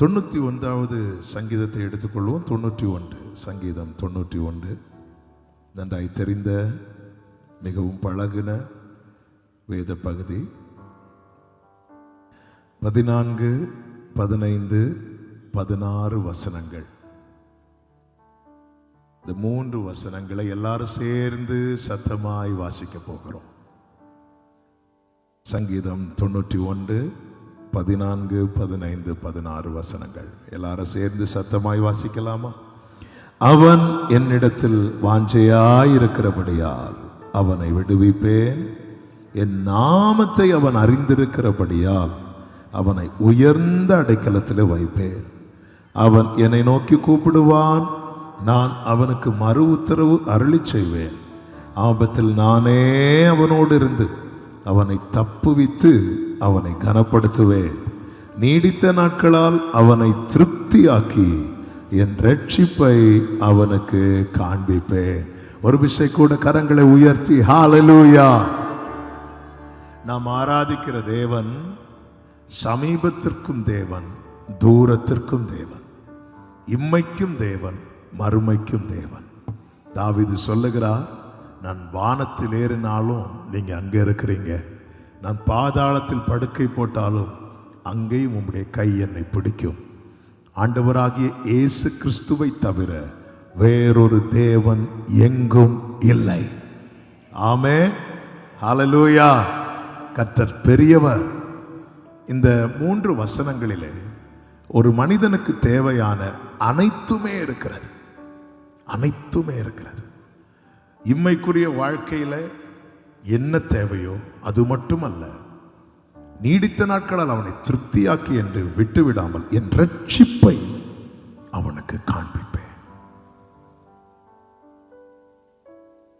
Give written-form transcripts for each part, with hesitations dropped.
91வது சங்கீதத்தை எடுத்துக்கொள்வோம். 91 சங்கீதம் 91 நன்றாய் தெரிந்த மிகவும் பழகின வேத பகுதி. 14, 15, 16 வசனங்கள். இந்த 3 வசனங்களை எல்லாரும் சேர்ந்து சத்தமாய் வாசிக்க போகிறோம். சங்கீதம் 91, 14, 15, 16 வசனங்கள் எல்லாரும் சேர்ந்து சத்தமாய் வாசிக்கலாமா? அவன் என்னிடத்தில் வாஞ்சையாயிருக்கிறபடியால் அவனை விடுவிப்பேன். என் நாமத்தை அவன் அறிந்திருக்கிறபடியால் அவனை உயர்ந்த அடைக்கலத்தில் வைப்பேன். அவன் என்னை நோக்கி கூப்பிடுவான், நான் அவனுக்கு மறு உத்தரவு அருளி செய்வேன். ஆபத்தில் நானே அவனோடு இருந்து அவனை தப்புவித்து அவனை கனப்படுத்துவேன். நீடித்த நாட்களால் அவனை திருப்தியாக்கி என் ரட்சிப்பை அவனுக்கு காண்பிப்பேன். ஒரு விசை கூட கரங்களை உயர்த்தி ஹல்லேலூயா. நாம் ஆராதிக்கிற தேவன் சமீபத்திற்கும் தேவன், தூரத்திற்கும் தேவன், இம்மைக்கும் தேவன், மறுமைக்கும் தேவன். தாவீது சொல்லுகிறார், நான் வானத்தில் ஏறினாலும் நீங்க அங்க இருக்கிறீங்க, நான் பாதாளத்தில் படுக்கை போட்டாலும் அங்கேயும் உம்முடைய கை என்னை பிடிக்கும். ஆண்டவராகிய இயேசு கிறிஸ்துவை தவிர வேறொரு தேவன் எங்கும் இல்லை. ஆமென், ஹல்லேலூயா. கர்த்தர் பெரியவர். இந்த 3 வசனங்களிலே ஒரு மனிதனுக்கு தேவையான அனைத்துமே இருக்கிறது. அனைத்துமே இருக்கிறது. இம்மைக்குரிய வாழ்க்கையில என்ன தேவையோ அது மட்டுமல்ல, நீடித்த நாட்களால் அவனை திருப்தியாக்கி என்று விட்டுவிடாமல் என் ரட்சிப்பை அவனுக்கு காண்பிப்பேன்.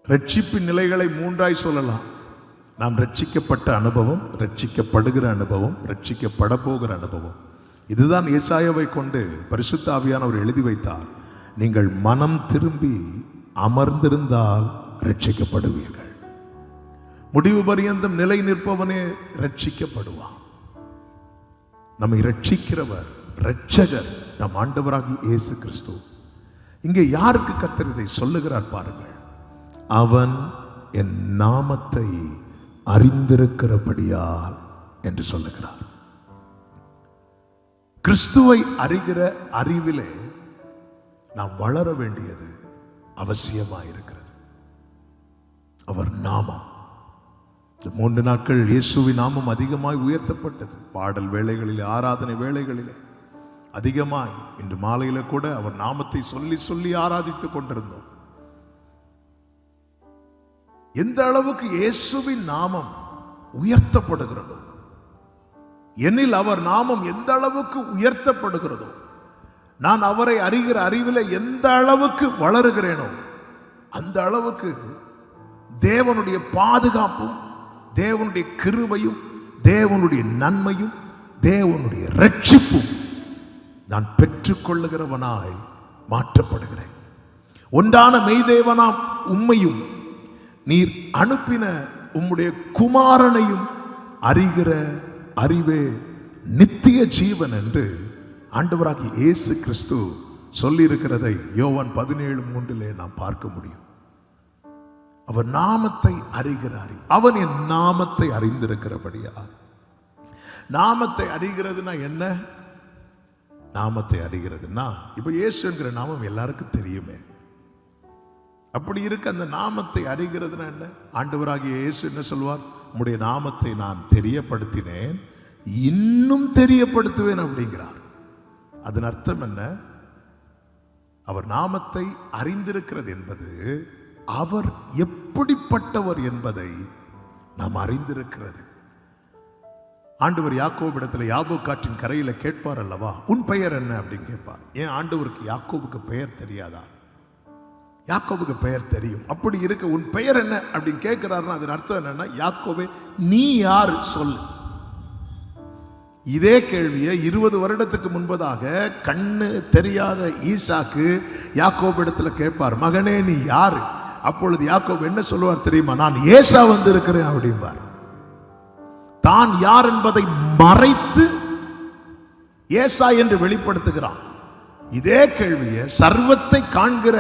ரட்சிப்பின் நிலைகளை 3ஆய் சொல்லலாம். நாம் ரட்சிக்கப்பட்ட அனுபவம், ரட்சிக்கப்படுகிற அனுபவம், ரட்சிக்கப்பட போகிற அனுபவம். இதுதான் ஏசாயாவை கொண்டு பரிசுத்த ஆவியானவர் எழுதி வைத்தார். நீங்கள் மனம் திரும்பி அமர்ந்திருந்தால் ரட்சிக்கப்படுவீர்கள். முடிவு பரியந்தம் நிலை நிற்பவனே ரட்சிக்கப்படுவான். நம்மை ரட்சிக்கிறவர், ரட்சகர் நம் ஆண்டவராகிய இயேசு கிறிஸ்து. இங்கே யாருக்கு கர்த்தர் இதை சொல்லுகிறார் பாருங்கள். அவன் என் நாமத்தை அறிந்திருக்கிறபடியால் என்று சொல்லுகிறார். கிறிஸ்துவை அறிகிற அறிவிலே நாம் வளர வேண்டியது அவசியமாயிருக்கிறது. அவர் நாமம். 3 நாட்கள் இயேசுவின் நாமம் அதிகமாய் உயர்த்தப்பட்டது. பாடல் வேளைகளிலே, ஆராதனை வேளைகளிலே அதிகமாய். இன்று மாலையில கூட அவர் நாமத்தை சொல்லி சொல்லி ஆராதித்துக் கொண்டிருந்தோம். எந்த அளவுக்கு இயேசுவின் நாமம் உயர்த்தப்படுகிறதோ, என்னில் அவர் நாமம் எந்த அளவுக்கு உயர்த்தப்படுகிறதோ, நான் அவரை அறிகிற அறிவில எந்த அளவுக்கு வளருகிறேனோ அந்த அளவுக்கு தேவனுடைய பாதுகாப்பும், தேவனுடைய கிருபையும், தேவனுடைய நன்மையும், தேவனுடைய ரட்சிப்பும் நான் பெற்றுக்கொள்ளுகிறவனாய் மாற்றப்படுகிறேன். ஒன்றான மெய்தேவனாம் உம்மையும் நீர் அனுப்பின உம்முடைய குமாரனையும் அறிகிற அறிவே நித்திய ஜீவன் என்று ஆண்டவராகிய இயேசு கிறிஸ்து சொல்லி இருக்கிறதை யோவான் 17:3 நாம் பார்க்க முடியும். அவர் நாமத்தை அறிகிறார். அவன் என் நாமத்தை அறிந்திருக்கிறபடியால். நாமத்தை அறிகிறதுனா என்ன? நாமத்தை அறிகிறதுனா இப்ப இயேசு என்கிற நாமம் எல்லாருக்கும் தெரியுமே. அப்படி இருக்க அந்த நாமத்தை அறிகிறதுனா என்ன? ஆண்டவராகிய இயேசு என்ன சொல்வார்? உம்முடைய நாமத்தை நான் தெரியப்படுத்தினேன், இன்னும் தெரியப்படுத்துவேன் அப்படிங்கிறார். அதன் அர்த்தம் என்ன? அவர் நாமத்தை அறிந்திருக்கிறது என்பது அவர் எப்படிப்பட்டவர் என்பதை நாம் அறிந்திருக்கிறது. ஆண்டவர் யாக்கோபிடத்தில் யாபோக்காற்றின் கரையில கேட்பார் அல்லவா, உன் பெயர் என்ன அப்படின்னு கேட்பார். ஏன் ஆண்டவருக்கு யாக்கோபுக்கு பெயர் தெரியாதா? யாக்கோபுக்கு பெயர் தெரியும். அப்படி இருக்க உன் பெயர் என்ன அப்படின்னு கேட்கிறாருன்னா அதன் அர்த்தம் என்னன்னா, யாக்கோபே நீ யார் சொல்லு. இதே கேள்வியை 20 வருடத்துக்கு முன்பதாக கண்ணு தெரியாத ஈசாக்கு யாக்கோபிடத்துல கேட்பார், மகனே நீ யாரு? அப்பொழுது யாக்கோபு என்ன சொல்லுவார் தெரியுமா? நான் ஏசா வந்திருக்கிறேன் அப்படிம்பார். தான் யார் என்பதை மறைத்து ஏசா என்று வெளிப்படுத்துகிறான். இதே கேள்வியை சர்வத்தை காண்கிற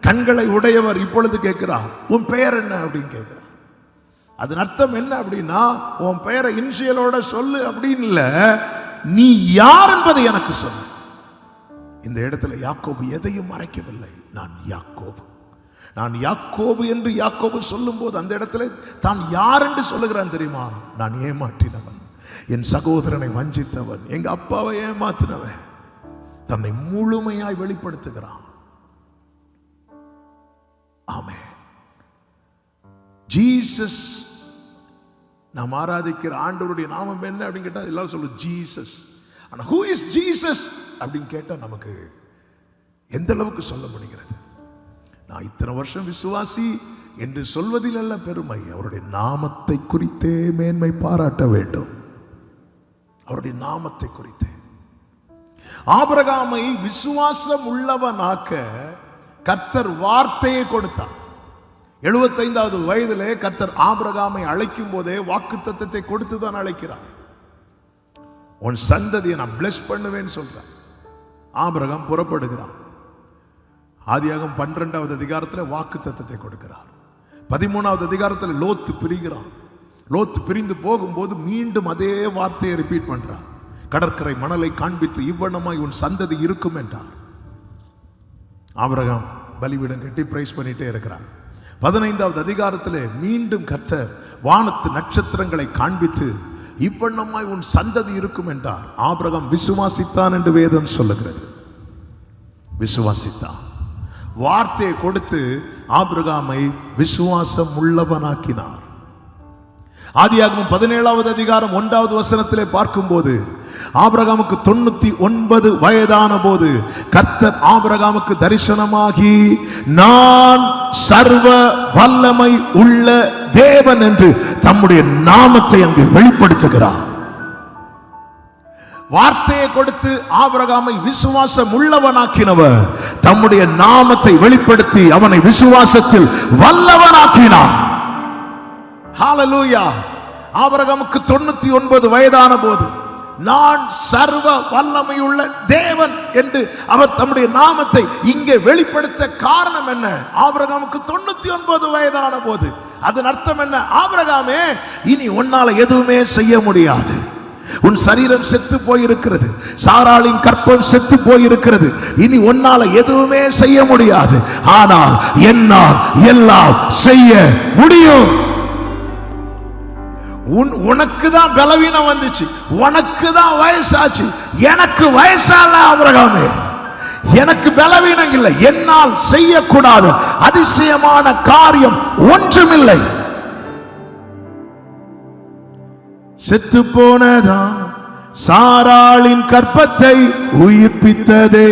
கண்களை உடையவர் இப்பொழுது கேட்கிறார், உன் பெயர் என்ன அப்படின்னு கேட்கிறார். அதன் அர்த்தம் என்ன அப்படின்னா, உன் பெயரை இன்சியலோட சொல்லு அப்படின்னு இல்ல, நீ யார் என்பதை எனக்கு சொல்லு. இந்த இடத்துல யாக்கோபு எதையும் மறைக்கவில்லை. நான் யாக்கோபு, நான் யாக்கோபு என்று யாக்கோபு சொல்லும் போது அந்த இடத்துல தான் யார் என்று சொல்லுகிறான் தெரியுமா? நான் ஏமாற்றினவன், என் சகோதரனை வஞ்சித்தவன், எங்க அப்பாவை ஏமாற்றினவன். தன்னை முழுமையாய் வெளிப்படுத்துகிறான். ஆமென். ஜீசஸ், நாம் ஆராதிக்கிற ஆண்டவருடைய நாமம் என்ன அப்படின்னு கேட்டா எல்லாரும் சொல்லும் ஜீசஸ். ஆனா who is Jesus அப்படின்னு கேட்டா நமக்கு எந்த அளவுக்கு சொல்ல முடிகிறது? நான் இத்தனை வருஷம் விசுவாசி என்று சொல்வதில் அல்ல பெருமை, அவருடைய நாமத்தை குறித்தே மேன்மை பாராட்ட வேண்டும். அவருடைய நாமத்தை குறித்தே. ஆபிரகாமை விசுவாசம் உள்ளவனாக்க கர்த்தர் வார்த்தையை கொடுத்தார். 75வது வயதிலே கர்த்தர் ஆபிரகாமை அழைக்கும் போதே வாக்குத்தத்தத்தை கொடுத்து தான் அழைக்கிறார். உன் சந்ததியை நான் பிளஸ் பண்ணுவேன்னு சொல்றேன். ஆபிரகாம் புறப்படுகிறான். ஆதியாகமம் 12வது அதிகாரத்தில் வாக்குத்தத்தத்தை கொடுக்கிறார். 13வது அதிகாரத்தில் லோத்து பிரிகிறான். லோத்து பிரிந்து போகும்போது மீண்டும் அதே வார்த்தையை ரிப்பீட் பண்றார். கடற்கரை மணலை காண்பித்து இவ்வண்ணமாய் உன் சந்ததி இருக்கும் என்றார். ஆபிரகாம் பலிபீடம் கட்டி பிரைஸ் பண்ணிட்டே இருக்கிறார். 15வது அதிகாரத்தில் மீண்டும் கர்த்தர் வானத்து நட்சத்திரங்களை காண்பித்து இவ்வண்ணமாய் உன் சந்ததி இருக்கும் என்றார். ஆபிரகாம் விசுவாசித்தான் என்று வேதம் சொல்லுகிறது. விசுவாசித்தான். வார்த்தையை கொடுத்து ஆபிரகாமை விசுவாசம் உள்ளவனாக்கினார். ஆதியாகமம் 17வது அதிகாரம் 1வது வசனத்திலே பார்க்கும்போது ஆபிரகாமுக்கு 99 வயதான போது கர்த்தர் ஆபிரகாமுக்கு தரிசனமாகி நான் சர்வ வல்லமை உள்ள தேவன் என்று தம்முடைய நாமத்தை அங்கு வெளிப்படுத்துகிறார். வார்த்தையை கொடுத்து ஆபிரகாமை விசுவாசம் உள்ளவனாக்கினவர் தம்முடைய நாமத்தை வெளிப்படுத்தி அவனை விசுவாசத்தில் வல்லவனாக்கினார். ஹல்லேலூயா. ஆபிரகாமுக்கு 99 வயதான போது நான் சர்வ வல்லமையுள்ள தேவன் என்று அவர் தம்முடைய நாமத்தை இங்கே வெளிப்படுத்த காரணம் என்ன? ஆபிரகாமுக்கு 99 வயதான போது. அதன் அர்த்தம் என்ன? ஆபிரகாமே, இனி உன்னால எதுவுமே செய்ய முடியாது. உன் சரீரம் செத்து போயிருக்கிறது, சாராளின் கற்பம் செத்து போயிருக்கிறது, இனி உன்னால எதுவுமே செய்ய முடியாது. ஆனால் என்னால் எல்லாம் செய்ய முடியும். உனக்கு தான் பலவீனம் வந்துச்சு, உனக்கு தான் வயசாச்சு, எனக்கு வயசால ஆபிரகாமே, எனக்கு பலவீனம் இல்லை. என்னால் செய்யக்கூடாத அதிசயமான காரியம் ஒன்றுமில்லை. செத்து போனதான் சாராளின் கற்பத்தை உயிர்ப்பித்ததே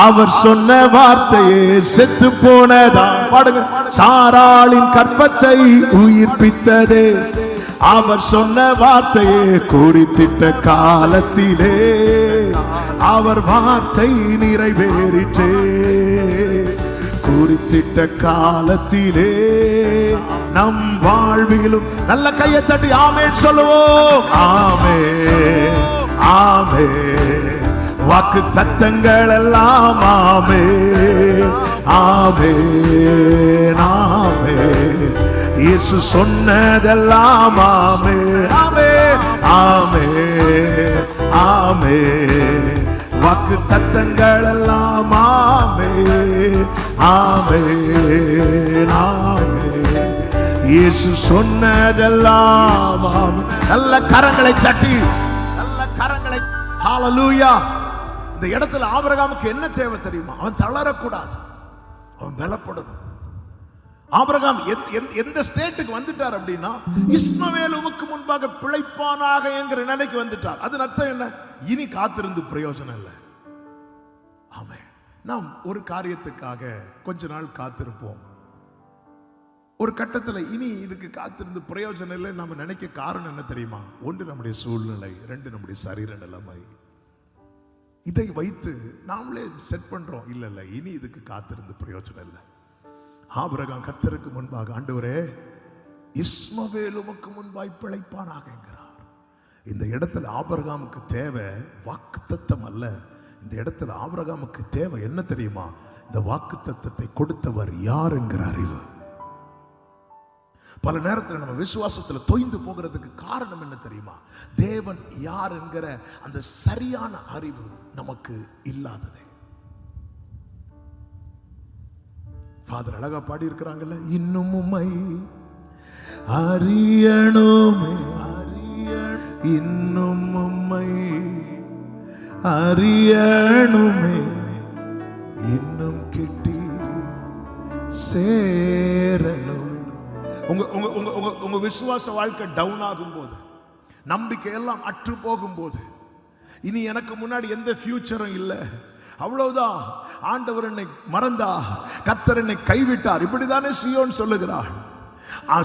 அவர் சொன்ன வார்த்தையே. செத்து போனதான், பாடுங்க, சாராளின் கற்பத்தை உயிர்ப்பித்ததே அவர் சொன்ன வார்த்தையே. குறித்திட்ட காலத்திலே அவர் வார்த்தை நிறைவேறிற்றே. குறித்திட்ட காலத்திலே நம் வாழ்விலும் நல்ல கையை தட்டி ஆமென் சொல்லுவோம். ஆமென், ஆமென். வாக்கு தத்தங்கள் எல்லாம் ஆமென், ஆமென், ஆமென். இயேசு சொன்னதெல்லாம் ஆமென், ஆமென், ஆமென், ஆமென். வாக்கு தத்தங்கள் எல்லாம் ஆமென், ஆமென், ஆமென். இயேசு சொன்னதெல்லாம் ஆமென். நல்ல கரங்களை தட்டி, நல்ல கரங்களை. ஹல்லேலூயா. இந்த இடத்துல ஆபிரகாமுக்கு என்ன தேவை தெரியுமா? அவன் தளரக்கூடாது, அவன் பலப்படணும். ஆபிரகாம் எந்த ஸ்டேட்டுக்கு வந்துட்டார் அப்படின்னா, இஸ்மவேலுக்கு முன்பாக பிழைப்பானாக என்கிற நிலைக்கு வந்துட்டார். அதன் அர்த்தம் என்ன? இனி காத்திருந்து பிரயோஜனம் இல்லை. ஆமென். நாம் ஒரு காரியத்துக்காக கொஞ்ச நாள் காத்திருப்போம். ஒரு கட்டத்தில் இனி இதுக்கு காத்திருந்து பிரயோஜனம் இல்லை நம்ம நினைக்க காரணம் என்ன தெரியுமா? ஒன்று நம்முடைய சூழ்நிலை, ரெண்டு நம்முடைய சரீர நிலைமை. இதை வைத்து நாமளே செட் பண்றோம். இல்ல இல்ல, இனி இதுக்கு காத்திருந்து பிரயோஜனம் இல்லை. ஆபிரகாம் கர்த்தருக்கு முன்பாக, ஆண்டவரே, இஸ்மவேலுக்கு முன்பாய் பிழைப்பானாக என்கிறார். இந்த இடத்துல ஆபிரகாமுக்கு தேவை வாக்குத்தத்தம் அல்ல. இந்த இடத்துல ஆபிரகாமுக்கு தேவை என்ன தெரியுமா? இந்த வாக்குத்தத்தத்தை கொடுத்தவர் யார் என்கிற அறிவு. பல நேரத்தில் நம்ம விசுவாசத்தில் தொய்ந்து போகிறதுக்கு காரணம் என்ன தெரியுமா? தேவன் யார் என்கிற அந்த சரியான அறிவு நமக்கு இல்லாதது. ஃபாதர் அழகா பாடி இருக்கிறாங்கல்ல, இன்னும் உம்மை அறியணுமே, இன்னும் உம்மை அறியணுமே, இன்னும் கிட்டி சேரணும். உங்க விசுவாச வாழ்க்கை டவுன் ஆகும் போது, நம்பிக்கை எல்லாம் அற்று போகும் போது, இனி எனக்கு முன்னாடி எந்த ஃபியூச்சரும் இல்லை, அவ்வளவுதான், ஆண்டவர் என்னை மறந்தா, கர்த்தர் என்னை கைவிட்டார், இப்படிதானே சீயோன் சொல்லுகிறார்.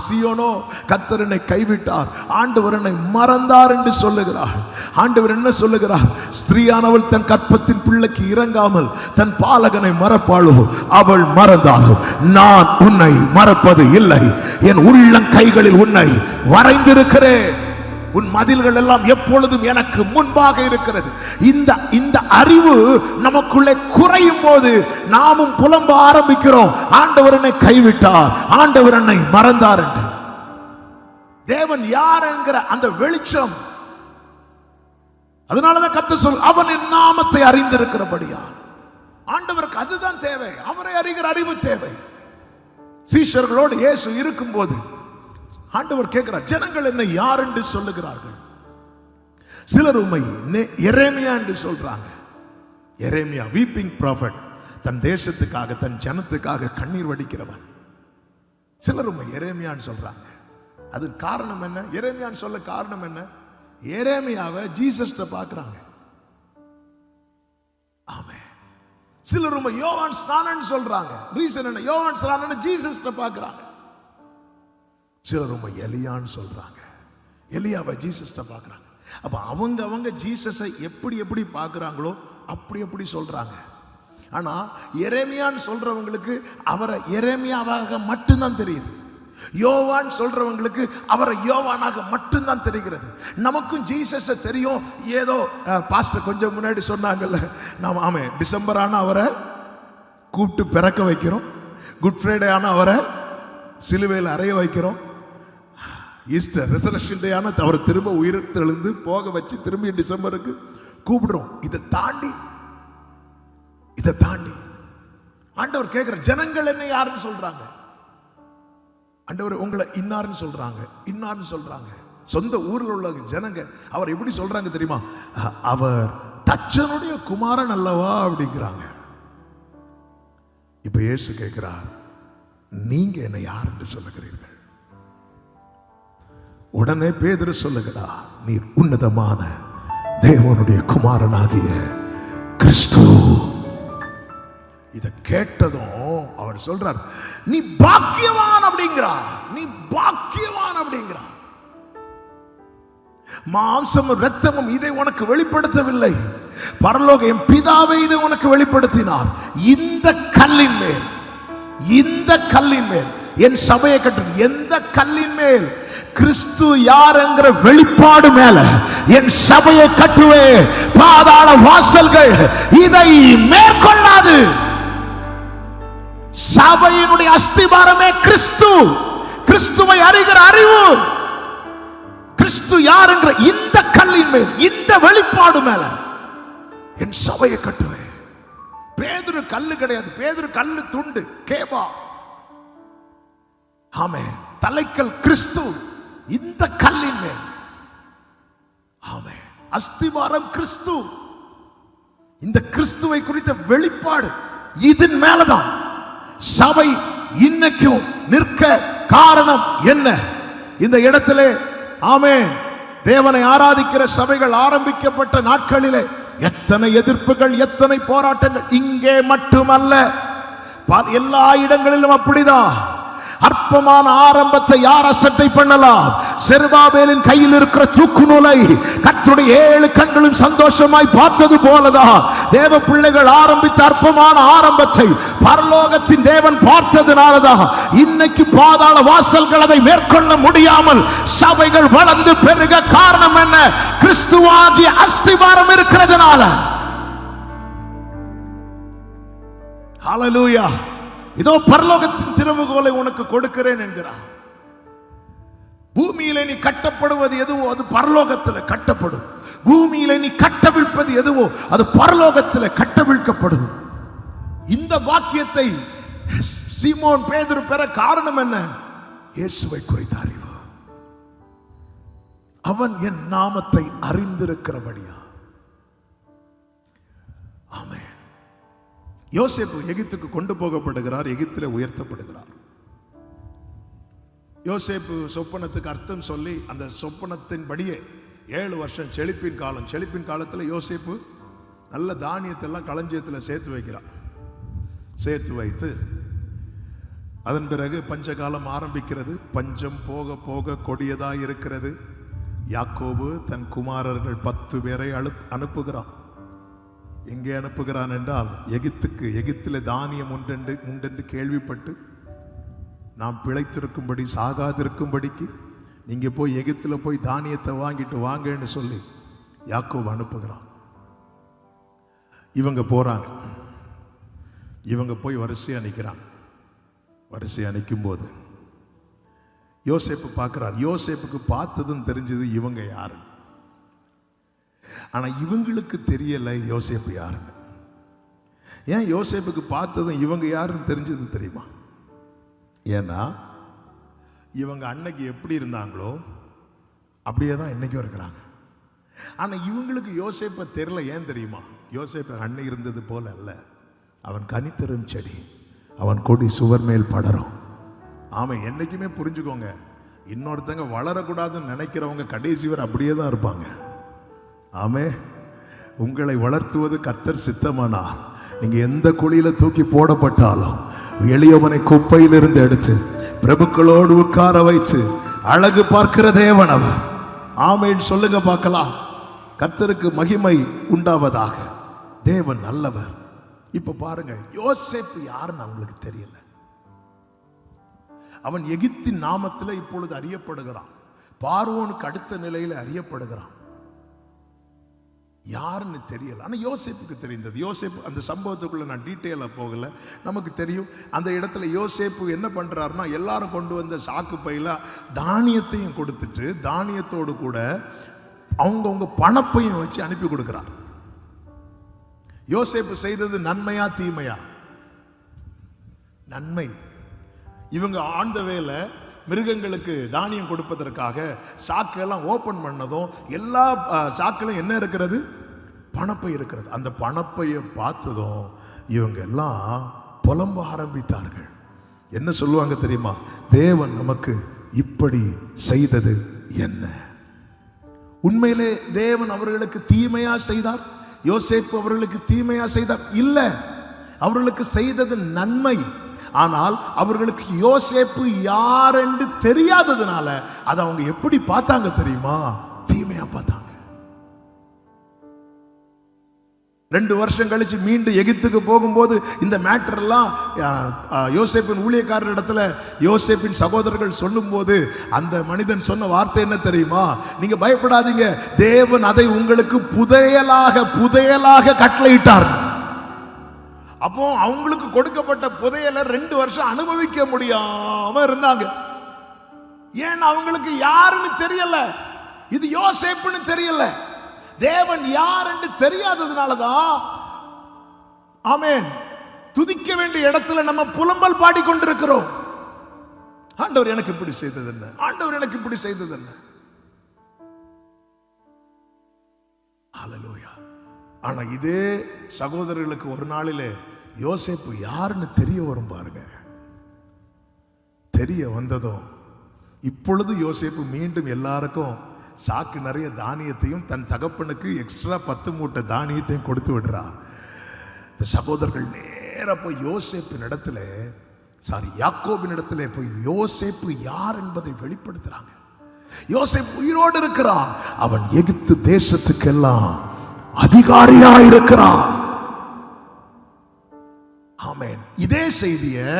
சீயோனோ கர்த்தர் என்னை கைவிட்டார், ஆண்டவர் என்னை மறந்தார் என்று சொல்லுகிறார். ஆண்டவர் என்ன சொல்லுகிறார்? ஸ்திரீயானவள் தன் கற்பத்தின் பிள்ளைக்கு இறங்காமல் தன் பாலகனை மறப்பாளோ, அவள் மறந்தாலும் நான் உன்னை மறப்பது இல்லை. என் உள்ளங்கைகளில் உன்னை வரைந்திருக்கிறேன். உன் மதில்கள் எல்லாம் எப்பொழுதும் எனக்கு முன்பாக இருக்கிறது. இந்த அறிவு நமக்குள்ளே குறையும் போது நாமும் புலம்ப ஆரம்பிக்கிறோம், ஆண்டவர் என்னை கைவிட்டார், ஆண்டவர் என்னை மறந்தார் என்று. தேவன் யார் என்கிற அந்த வெளிச்சம், அதனாலதான் கர்த்தர் சொல், அவன் என் நாமத்தை அறிந்திருக்கிறபடியால். ஆண்டவருக்கு அதுதான் தேவை, அவரை அறிகிற அறிவு தேவை. சீஷர்களோடு இயேசு இருக்கும் போது ஆண்டவர் கேட்கிறார், ஜனங்கள் என்னை யார் என்று சொல்லுகிறார்கள்? சிலர் உம்மை எரேமியா என்று சொல்றாங்க. எரேமியா வீப்பிங் ப்ராஃபட், தன் தேசத்துக்காக தன் ஜனத்துக்காக கண்ணீர் வடிக்கிறவன். சிலர் உம்மை எரேமியான்னு சொல்றாங்க. அது காரணம் என்ன? எரேமியான்னு சொல்ல காரணம் என்ன? எரேமியாவை ஜீசஸ் பார்க்கறாங்க. ஆமென். சிலர் உம்மை யோவான் ஸ்நானன் சொல்றாங்க. ரீசன் என்ன? யோவான் ஸ்நானன் ஜீசஸ் பார்க்கறாங்க. சிலர் உம்மை எலியான்னு சொல்றாங்க. எலியாவை ஜீசஸ் பார்க்கறாங்க. அப்ப அவங்க ஜீசஸை எப்படி பார்க்கறாங்களோ அப்படி சொல்றாங்க. ஆனா எரேமியான்னு சொல்றவங்களுக்கு அவரை எரேமியாவாக மட்டும்தான் தெரியுது. யோவான் சொல்றவங்களுக்கு அவரை யோவானாக மட்டும்தான் தெரிகிறது. நமக்கும் ஜீசஸ் தெரியும். ஏதோ பாஸ்டர் கொஞ்சம் முன்னாடி சொன்னாங்கல்ல, நாம ஆமே டிசம்பர் ஆனா அவரை கூப்பிட்டு பிறக்க வைக்கிறோம், குட் ஃப்ரைடே ஆனா அவரை சிலுவையில் அறைய வைக்கிறோம், ஈஸ்டர் ரெசரக்ஷன் டே ஆனா அவரை திரும்ப உயிர்த்தெழுந்து போக வச்சு திரும்பி டிசம்பருக்கு கூப்பிடுறோம். இதை தாண்டி ஆண்டவர் கேட்கிற, ஜனங்கள் என்ன யாருன்னு சொல்றாங்க? ஆண்டவர் உங்களை இன்னார்னு சொல்றாங்க. சொந்த ஊரில் உள்ள ஜனங்க அவர் எப்படி சொல்றாங்க தெரியுமா? அவர் தச்சனுடைய குமாரன் அல்லவா அப்படிங்கிறாங்க. இப்ப இயேசு கேட்கிறார், நீங்க என்ன யார் என்று சொல்லுகிறீர்கள்? உடனே பேதுரு சொல்லுகிறார், நீர் உன்னதமான தேவனுடைய குமாரனாகிய கிறிஸ்து. இத கேட்டதும் அவர் சொல்றார், நீ பாக்கியவான் அப்படிங்கிறார். மாம்சமும் இரத்தமும் இதை உனக்கு வெளிப்படுத்தவில்லை, பரலோக என் பிதாவை இதை உனக்கு வெளிப்படுத்தினார். இந்த கல்லின் மேல் என் சபையை கட்டும். எந்த கல்லின் மேல்? கிறிஸ்து யார் என்கிற வெளிப்பாடு மேல என் சபையை கட்டுவேன். பாதாள வாசல்கள் இதை மேற்கொள்ளாது. சபையினுடைய அஸ்திபாரமே கிறிஸ்துவை அறிகிற அறிவு. கிறிஸ்து யார் என்கிற இந்த கல்லின் மேல், இந்த வெளிப்பாடு மேல என் சபையை கட்டுவேன். பேதுரு கல்லு கிடையாது, பேதுரு கல்லு துண்டு, கேபா. ஆமென். தலைக்கல் கிறிஸ்து. இந்த கல்லின் மேல், ஆமென், அஸ்திவாரம் கிறிஸ்து. இந்த கிறிஸ்துவை குறித்த வெளிப்பாடு இதன் மேலதான் சபை இன்னைக்கும் நிற்க காரணம் என்ன? இந்த இடத்திலே ஆமென், தேவனை ஆராதிக்கிற சபைகள் ஆரம்பிக்கப்பட்ட நாட்களிலே எத்தனை எதிர்ப்புகள், எத்தனை போராட்டங்கள். இங்கே மட்டுமல்ல, எல்லா இடங்களிலும் அப்படிதான். அற்பமான ஆரம்பத்தை யார் அசட்டை பண்ணலாம்? செருபாபேலின் கையில் இருக்கிற தூக்கு நூலை கர்த்தருடைய 7 கண்களும் சந்தோஷமாய் பார்த்தது போலதான் தேவ பிள்ளைகள் ஆரம்பித்த அற்பமான ஆரம்பத்தை பரலோகத்தின் தேவன் பார்த்ததுனாலதான் இன்னைக்கு பாதாள வாசல்கள் அதை மேற்கொள்ள முடியாமல் சபைகள் வளர்ந்து பெருக காரணம் என்ன? கிறிஸ்துவாகிய அஸ்திபாரம் இருக்கிறதுனால. ஹல்லேலூயா. இதோ பரலோகத்தின் திறவுகோலை உனக்கு கொடுக்கிறேன் என்கிறார். பூமியிலே நீ கட்டப்படுவது எதுவோ அது பரலோகத்தில் கட்டப்படும். பூமியிலே நீ கட்டவிழ்ப்பது எதுவோ அது பரலோகத்தில் கட்டவிழ்க்கப்படும். இந்த வாக்கியத்தை சீமோன் பேதுரு பெற காரணம் என்ன? இயேசுவை குறித்த அறிவு. அவன் என் நாமத்தை அறிந்திருக்கிறபடியா. ஆமென். யோசேப்பு எகிப்துக்கு கொண்டு போகப்படுகிறார், எகிப்திலே உயர்த்தப்படுகிறார். யோசேப்பு சொப்பனத்துக்கு அர்த்தம் சொல்லி அந்த சொப்பனத்தின்படியே 7 வருஷம் செழிப்பின் காலம். செழிப்பின் காலத்தில் யோசேப்பு நல்ல தானியத்தெல்லாம் களஞ்சியத்தில் சேர்த்து வைக்கிறார். சேர்த்து வைத்து அதன் பிறகு பஞ்சகாலம் ஆரம்பிக்கிறது. பஞ்சம் போக போக கொடியதாக இருக்கிறது. யாக்கோபு தன் குமாரர்கள் 10 பேரை அனுப்புகிறான். எங்கே அனுப்புகிறான் என்றால் எகிப்துக்கு. எகிப்திலே தானியம் உண்டென்று கேள்விப்பட்டு நாம் பிழைத்திருக்கும்படி, சாகாதிருக்கும்படிக்கு நீங்க போய் எகிப்தில் போய் தானியத்தை வாங்கிட்டு வாங்கன்னு சொல்லி யாக்கோபு அனுப்புகிறான். இவங்க போறாங்க. இவங்க போய் வரிசையா நிற்கிறாங்க. வரிசையா நிற்கும் போது யோசேப்பு பார்க்கிறார். யோசேப்புக்கு பார்த்ததும் தெரிஞ்சது இவங்க யாரு. ஆனா இவங்களுக்கு தெரியல யோசேப்பு யாருன்னு. ஏன் யோசேப்புக்கு பார்த்ததும் இவங்க யாருன்னு தெரிஞ்சது தெரியுமா? ஏன்னா இவங்க அன்னைக்கு எப்படி இருந்தாங்களோ அப்படியே தான் இன்னைக்கும் இருக்கிறாங்க. ஆனா இவங்களுக்கு யோசேப்பை தெரியல. ஏன் தெரியுமா? யோசேப்பு அன்னை இருந்தது போல அல்ல. அவன் கனித்தரும் செடி, அவன் கொடி சுவர் மேல் படரும். ஆமா, என்னைக்குமே புரிஞ்சுக்கோங்க, இன்னொருத்தங்க வளரக்கூடாதுன்னு நினைக்கிறவங்க கடைசி வரை அப்படியே தான் இருப்பாங்க. ஆமே, உங்களை வளர்த்துவது கர்த்தர் சித்தமானால் நீங்க எந்த குழியில தூக்கி போடப்பட்டாலும் எளியவனை குப்பையிலிருந்து எடுத்து பிரபுக்களோடு உட்கார வைத்து அழகு பார்க்கிற தேவன் அவர். ஆமேன் சொல்லுங்க பார்க்கலாம். கர்த்தருக்கு மகிமை உண்டாவதாக. தேவன் நல்லவர். இப்ப பாருங்க, யோசேப்பு யாருன்னு அவங்களுக்கு தெரியல. அவன் எகிப்தின் நாமத்தில் இப்பொழுது அறியப்படுகிறான். பார்வோனுக்கு அடுத்த நிலையில் அறியப்படுகிறான். யாருன்னு தெரியல. ஆனால் யோசேப்புக்கு தெரிந்தது. யோசேப்பு அந்த சம்பவத்துக்குள்ள நான் டீட்டெயிலாக போகல. நமக்கு தெரியும் அந்த இடத்துல யோசேப்பு என்ன பண்றாருன்னா, எல்லாரும் கொண்டு வந்த சாக்கு பையில தானியத்தையும் கொடுத்துட்டு தானியத்தோடு கூட அவங்கவுங்க பணப்பையும் வச்சு அனுப்பி கொடுக்கிறார். யோசேப்பு செய்தது நன்மையா தீமையா? நன்மை. இவங்க ஆண்ட வேலை மிருகங்களுக்கு தானியம் கொடுப்பதற்காக சாக்கெல்லாம் ஓபன் பண்ணதும் எல்லா சாக்கிலும் என்ன இருக்கிறது? பணப்பை இருக்கிறது. அந்த பணப்பையை பார்த்ததும் இவங்க எல்லாம் புலம்ப ஆரம்பித்தார்கள். என்ன சொல்லுவாங்க தெரியுமா? தேவன் நமக்கு இப்படி செய்தது என்ன? உண்மையிலே தேவன் அவர்களுக்கு தீமையா செய்தார்? யோசேப்பு அவர்களுக்கு தீமையா செய்தார்? இல்ல, அவர்களுக்கு செய்தது நன்மை. ஆனால் அவர்களுக்கு யோசேப்பு யார் என்று தெரியாததுனால அதை அவங்க எப்படி பார்த்தாங்க தெரியுமா? தீமையா பார்த்தாங்க. 2 வருஷம் கழிச்சு மீண்டும் எகிப்துக்கு போகும்போது இந்த மேட்டர் எல்லாம் யோசேப்பின் ஊழியக்காரர் இடத்துல யோசேப்பின் சகோதரர்கள் சொல்லும் போது அந்த மனிதன் சொன்ன வார்த்தை என்ன தெரியுமா? நீங்க பயப்படாதீங்க, தேவன் அதை உங்களுக்கு புதையலாக கட்டளையிட்டார். அப்போ அவங்களுக்கு கொடுக்கப்பட்ட புதையலை 2 வருஷம் அனுபவிக்க முடியாம இருந்தாங்க. ஏன்? அவங்களுக்கு யாருன்னு தெரியல. இது யோசேப்புன்னு தெரியல. தேவன் யார் என்று தெரியாததுனாலதான் ஆமென் துதிக்க வேண்டிய இடத்துல நம்ம புலம்பல் பாடிக்கொண்டிருக்கிறோம். ஆண்டவர் எனக்கு இப்படி செய்தது என்ன? ஆண்டவர் எனக்கு இப்படி செய்தது என்ன? ஹல்லேலூயா. ஆனா இதே சகோதரர்களுக்கு ஒரு நாளிலே யோசேப்பு யாருன்னு தெரிய வரும் பாருங்க. தெரிய வந்ததும் இப்பொழுது யோசேப்பு மீண்டும் எல்லாருக்கும் சாக்கு நிறைய தானியத்தையும் தன் தகப்பனுக்கு எக்ஸ்ட்ரா 10 மூட்டை தானியத்தையும் கொடுத்து விடுறா. இந்த சகோதரர்கள் நேர போய் யோசேப்பின் இடத்துல யாக்கோபின் இடத்துல போய் யோசேப்பு யார் என்பதை வெளிப்படுத்துறாங்க. யோசேப்பு உயிரோடு இருக்கிறான். அவன் எகிப்து தேசத்துக்கெல்லாம் அதிகாரியா இருக்கிறான். ஆமென். இதே செய்தியை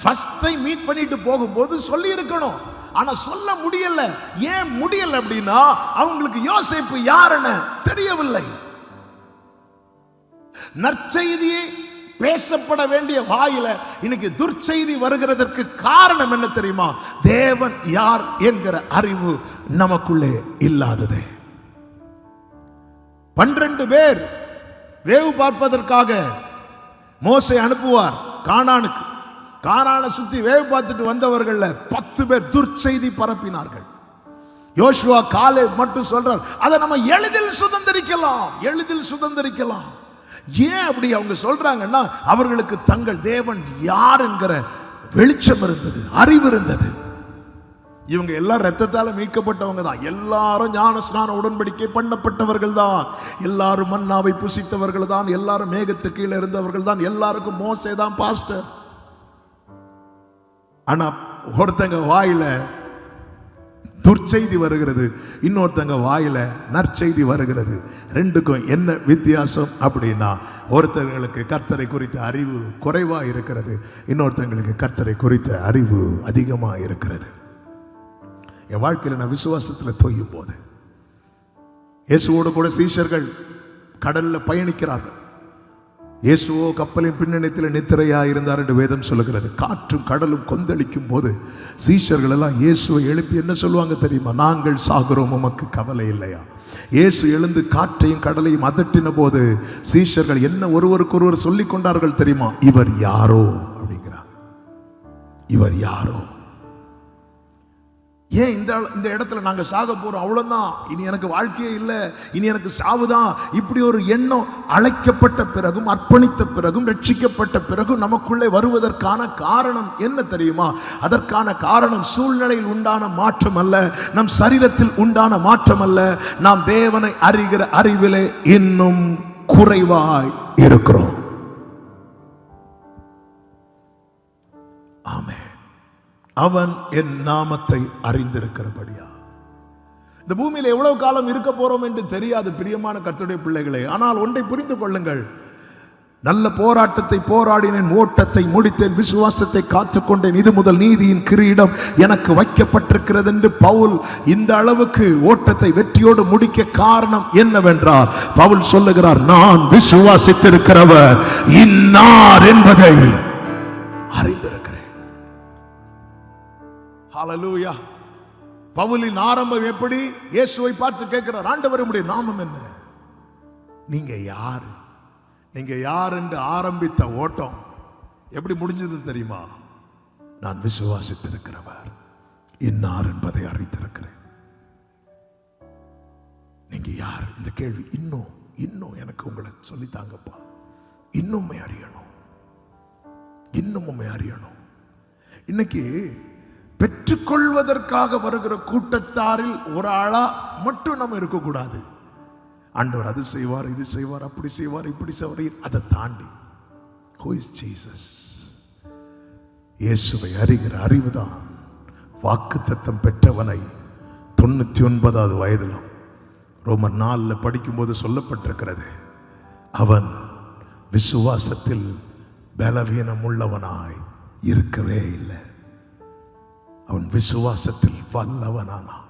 ஃபர்ஸ்ட் டைம் மீட் பண்ணிட்டு போகும்போது சொல்லி இருக்கணும். ஆனா சொல்ல முடியல. ஏன் முடியல அப்படின்னா அவங்களுக்கு யோசேப்பு யாருன்னு தெரியவில்லை. நற்செய்தியை பேசப்பட வேண்டிய வாயில இன்னைக்கு துர்ச்செய்தி வருகிறதற்கு காரணம் என்ன தெரியுமா? தேவன் யார் என்கிற அறிவு நமக்குள்ளே இல்லாததே. 12 பேர் வேவு பார்ப்பதற்காக மோசே அனுப்புவார் கானானுக்கு. கானானை சுத்தி வேவு பார்த்துட்டு வந்தவர்கள் 10 பேர் துர்ச்செய்தி பரப்பினார்கள். யோசுவா காலேப் மட்டும் சொல்றார், அதை நம்ம எளிதில் சுதந்திரிக்கலாம், எளிதில் சுதந்திரிக்கலாம். ஏன் அப்படி அவங்க சொல்றாங்கன்னா அவர்களுக்கு தங்கள் தேவன் யார் என்கிற வெளிச்சம் இருந்தது, அறிவு இருந்தது. இவங்க எல்லாம் ரத்தத்தால மீட்கப்பட்டவங்க தான், எல்லாரும் ஞான ஸ்நான உடன்படிக்கை பண்ணப்பட்டவர்கள் தான், எல்லாரும் மன்னாவை புசித்தவர்கள் தான், எல்லாரும் மேகத்து கீழே இருந்தவர்கள் தான், எல்லாருக்கும் மோசே தான் பாஸ்டர். ஆனா ஒருத்தங்க வாயில துர்ச்செய்தி வருகிறது, இன்னொருத்தங்க வாயில நற்செய்தி வருகிறது. ரெண்டுக்கும் என்ன வித்தியாசம் அப்படின்னா, ஒருத்தங்களுக்கு கர்த்தரை குறித்த அறிவு குறைவா இருக்கிறது, இன்னொருத்தங்களுக்கு கர்த்தரை குறித்த அறிவு அதிகமா இருக்கிறது. என் வாழ்க்கையில் நான் விசுவாசத்தில் தொய்யும் போது இயேசுவோடு கூட சீஷர்கள் கடல்ல பயணிக்கிறார்கள். இயேசுவோ கப்பலின் பின்னணித்தில் நித்திரையா இருந்தார் என்று வேதம் சொல்லுகிறது. காற்றும் கடலும் கொந்தளிக்கும் போது சீஷர்கள் எல்லாம் இயேசுவை எழுப்பி என்ன சொல்லுவாங்க தெரியுமா? நாங்கள் சாகிறோம், உமக்கு கவலை இல்லையா? இயேசு எழுந்து காற்றையும் கடலையும் அதட்டின போது சீஷர்கள் என்ன ஒருவருக்கொருவர் சொல்லிக் கொண்டார்கள் தெரியுமா? இவர் யாரோ அப்படிங்கிறார். இவர் யாரோ? ஏன் இந்த இடத்துல நாங்க சாக போறோம், அவ்வளவுதான், இனி எனக்கு வாழ்க்கையே இல்லை, இனி எனக்கு சாவுதான், இப்படி ஒரு எண்ணம் அழைக்கப்பட்ட பிறகும் அர்ப்பணித்த பிறகும் ரட்சிக்கப்பட்ட பிறகும் நமக்குள்ளே வருவதற்கான காரணம் என்ன தெரியுமா? அதற்கான காரணம் சூழ்நிலையில் உண்டான மாற்றம் அல்ல, நம் சரீரத்தில் உண்டான மாற்றம் அல்ல. நாம் தேவனை அறிகிற அறிவிலே இன்னும் குறைவாய் இருக்கிறோம். ஆமென். அவன் என் நாமத்தை அறிந்திருக்கிறபடியா. இந்த பூமியில் எவ்வளவு காலம் இருக்க போறோம் என்று தெரியாது பிரியமான கர்த்தருடைய பிள்ளைகளே. ஆனால் ஒன்றை புரிந்து கொள்ளுங்கள், நல்ல போராட்டத்தை போராடினேன், ஓட்டத்தை முடித்தேன், விசுவாசத்தை காத்துக்கொண்டேன், இது முதல் நீதியின் கிரீடம் எனக்கு வைக்கப்பட்டிருக்கிறது என்று பவுல் இந்த அளவுக்கு ஓட்டத்தை வெற்றியோடு முடிக்க காரணம் என்னவென்றால், பவுல் சொல்லுகிறார், நான் விசுவாசித்திருக்கிறவர் இன்னார் என்பதை அறிந்திருக்கிறேன். ஹல்லேலூயா. பவுலின் ஆரம்பம் எப்படி? இயேசுவை பார்த்து கேட்கிறார், ஆண்டவரே உம்முடைய நாமம் என்ன? நீங்க யாரு? நீங்க யார் என்று ஆரம்பித்த ஓட்டம் எப்படி முடிஞ்சது தெரியுமா? நான் விசுவாசித்திருக்கிறவர் இன்னார் என்பதை அறிந்திருக்கிறேன். நீங்க யார்? இந்த கேள்வி இன்னும் எனக்கு உங்களை சொல்லித்தாங்கப்பா. இன்னும் அறியணும், இன்னும் அறியணும். இன்னைக்கு பெற்றுக்கொள்வதற்காக வருகிற கூட்டத்தாரில் ஒரு ஆளா மட்டும் நம்ம இருக்கக்கூடாது. ஆண்டவர் அது செய்வார், இது செய்வார், அப்படி செய்வார், இப்படி செய்வார். அதை தாண்டி who is Jesus? இயேசுவை அறிகிற அறிவுதான் வாக்குத்தத்தம் பெற்றவனை 99வது வயதிலும் ரோமர் 4 படிக்கும்போது சொல்லப்பட்டிருக்கிறது, அவன் விசுவாசத்தில் பலவீனம் உள்ளவனாய் இருக்கவே இல்லை. அவன் விசுவாசத்தில் வல்லவனானான்.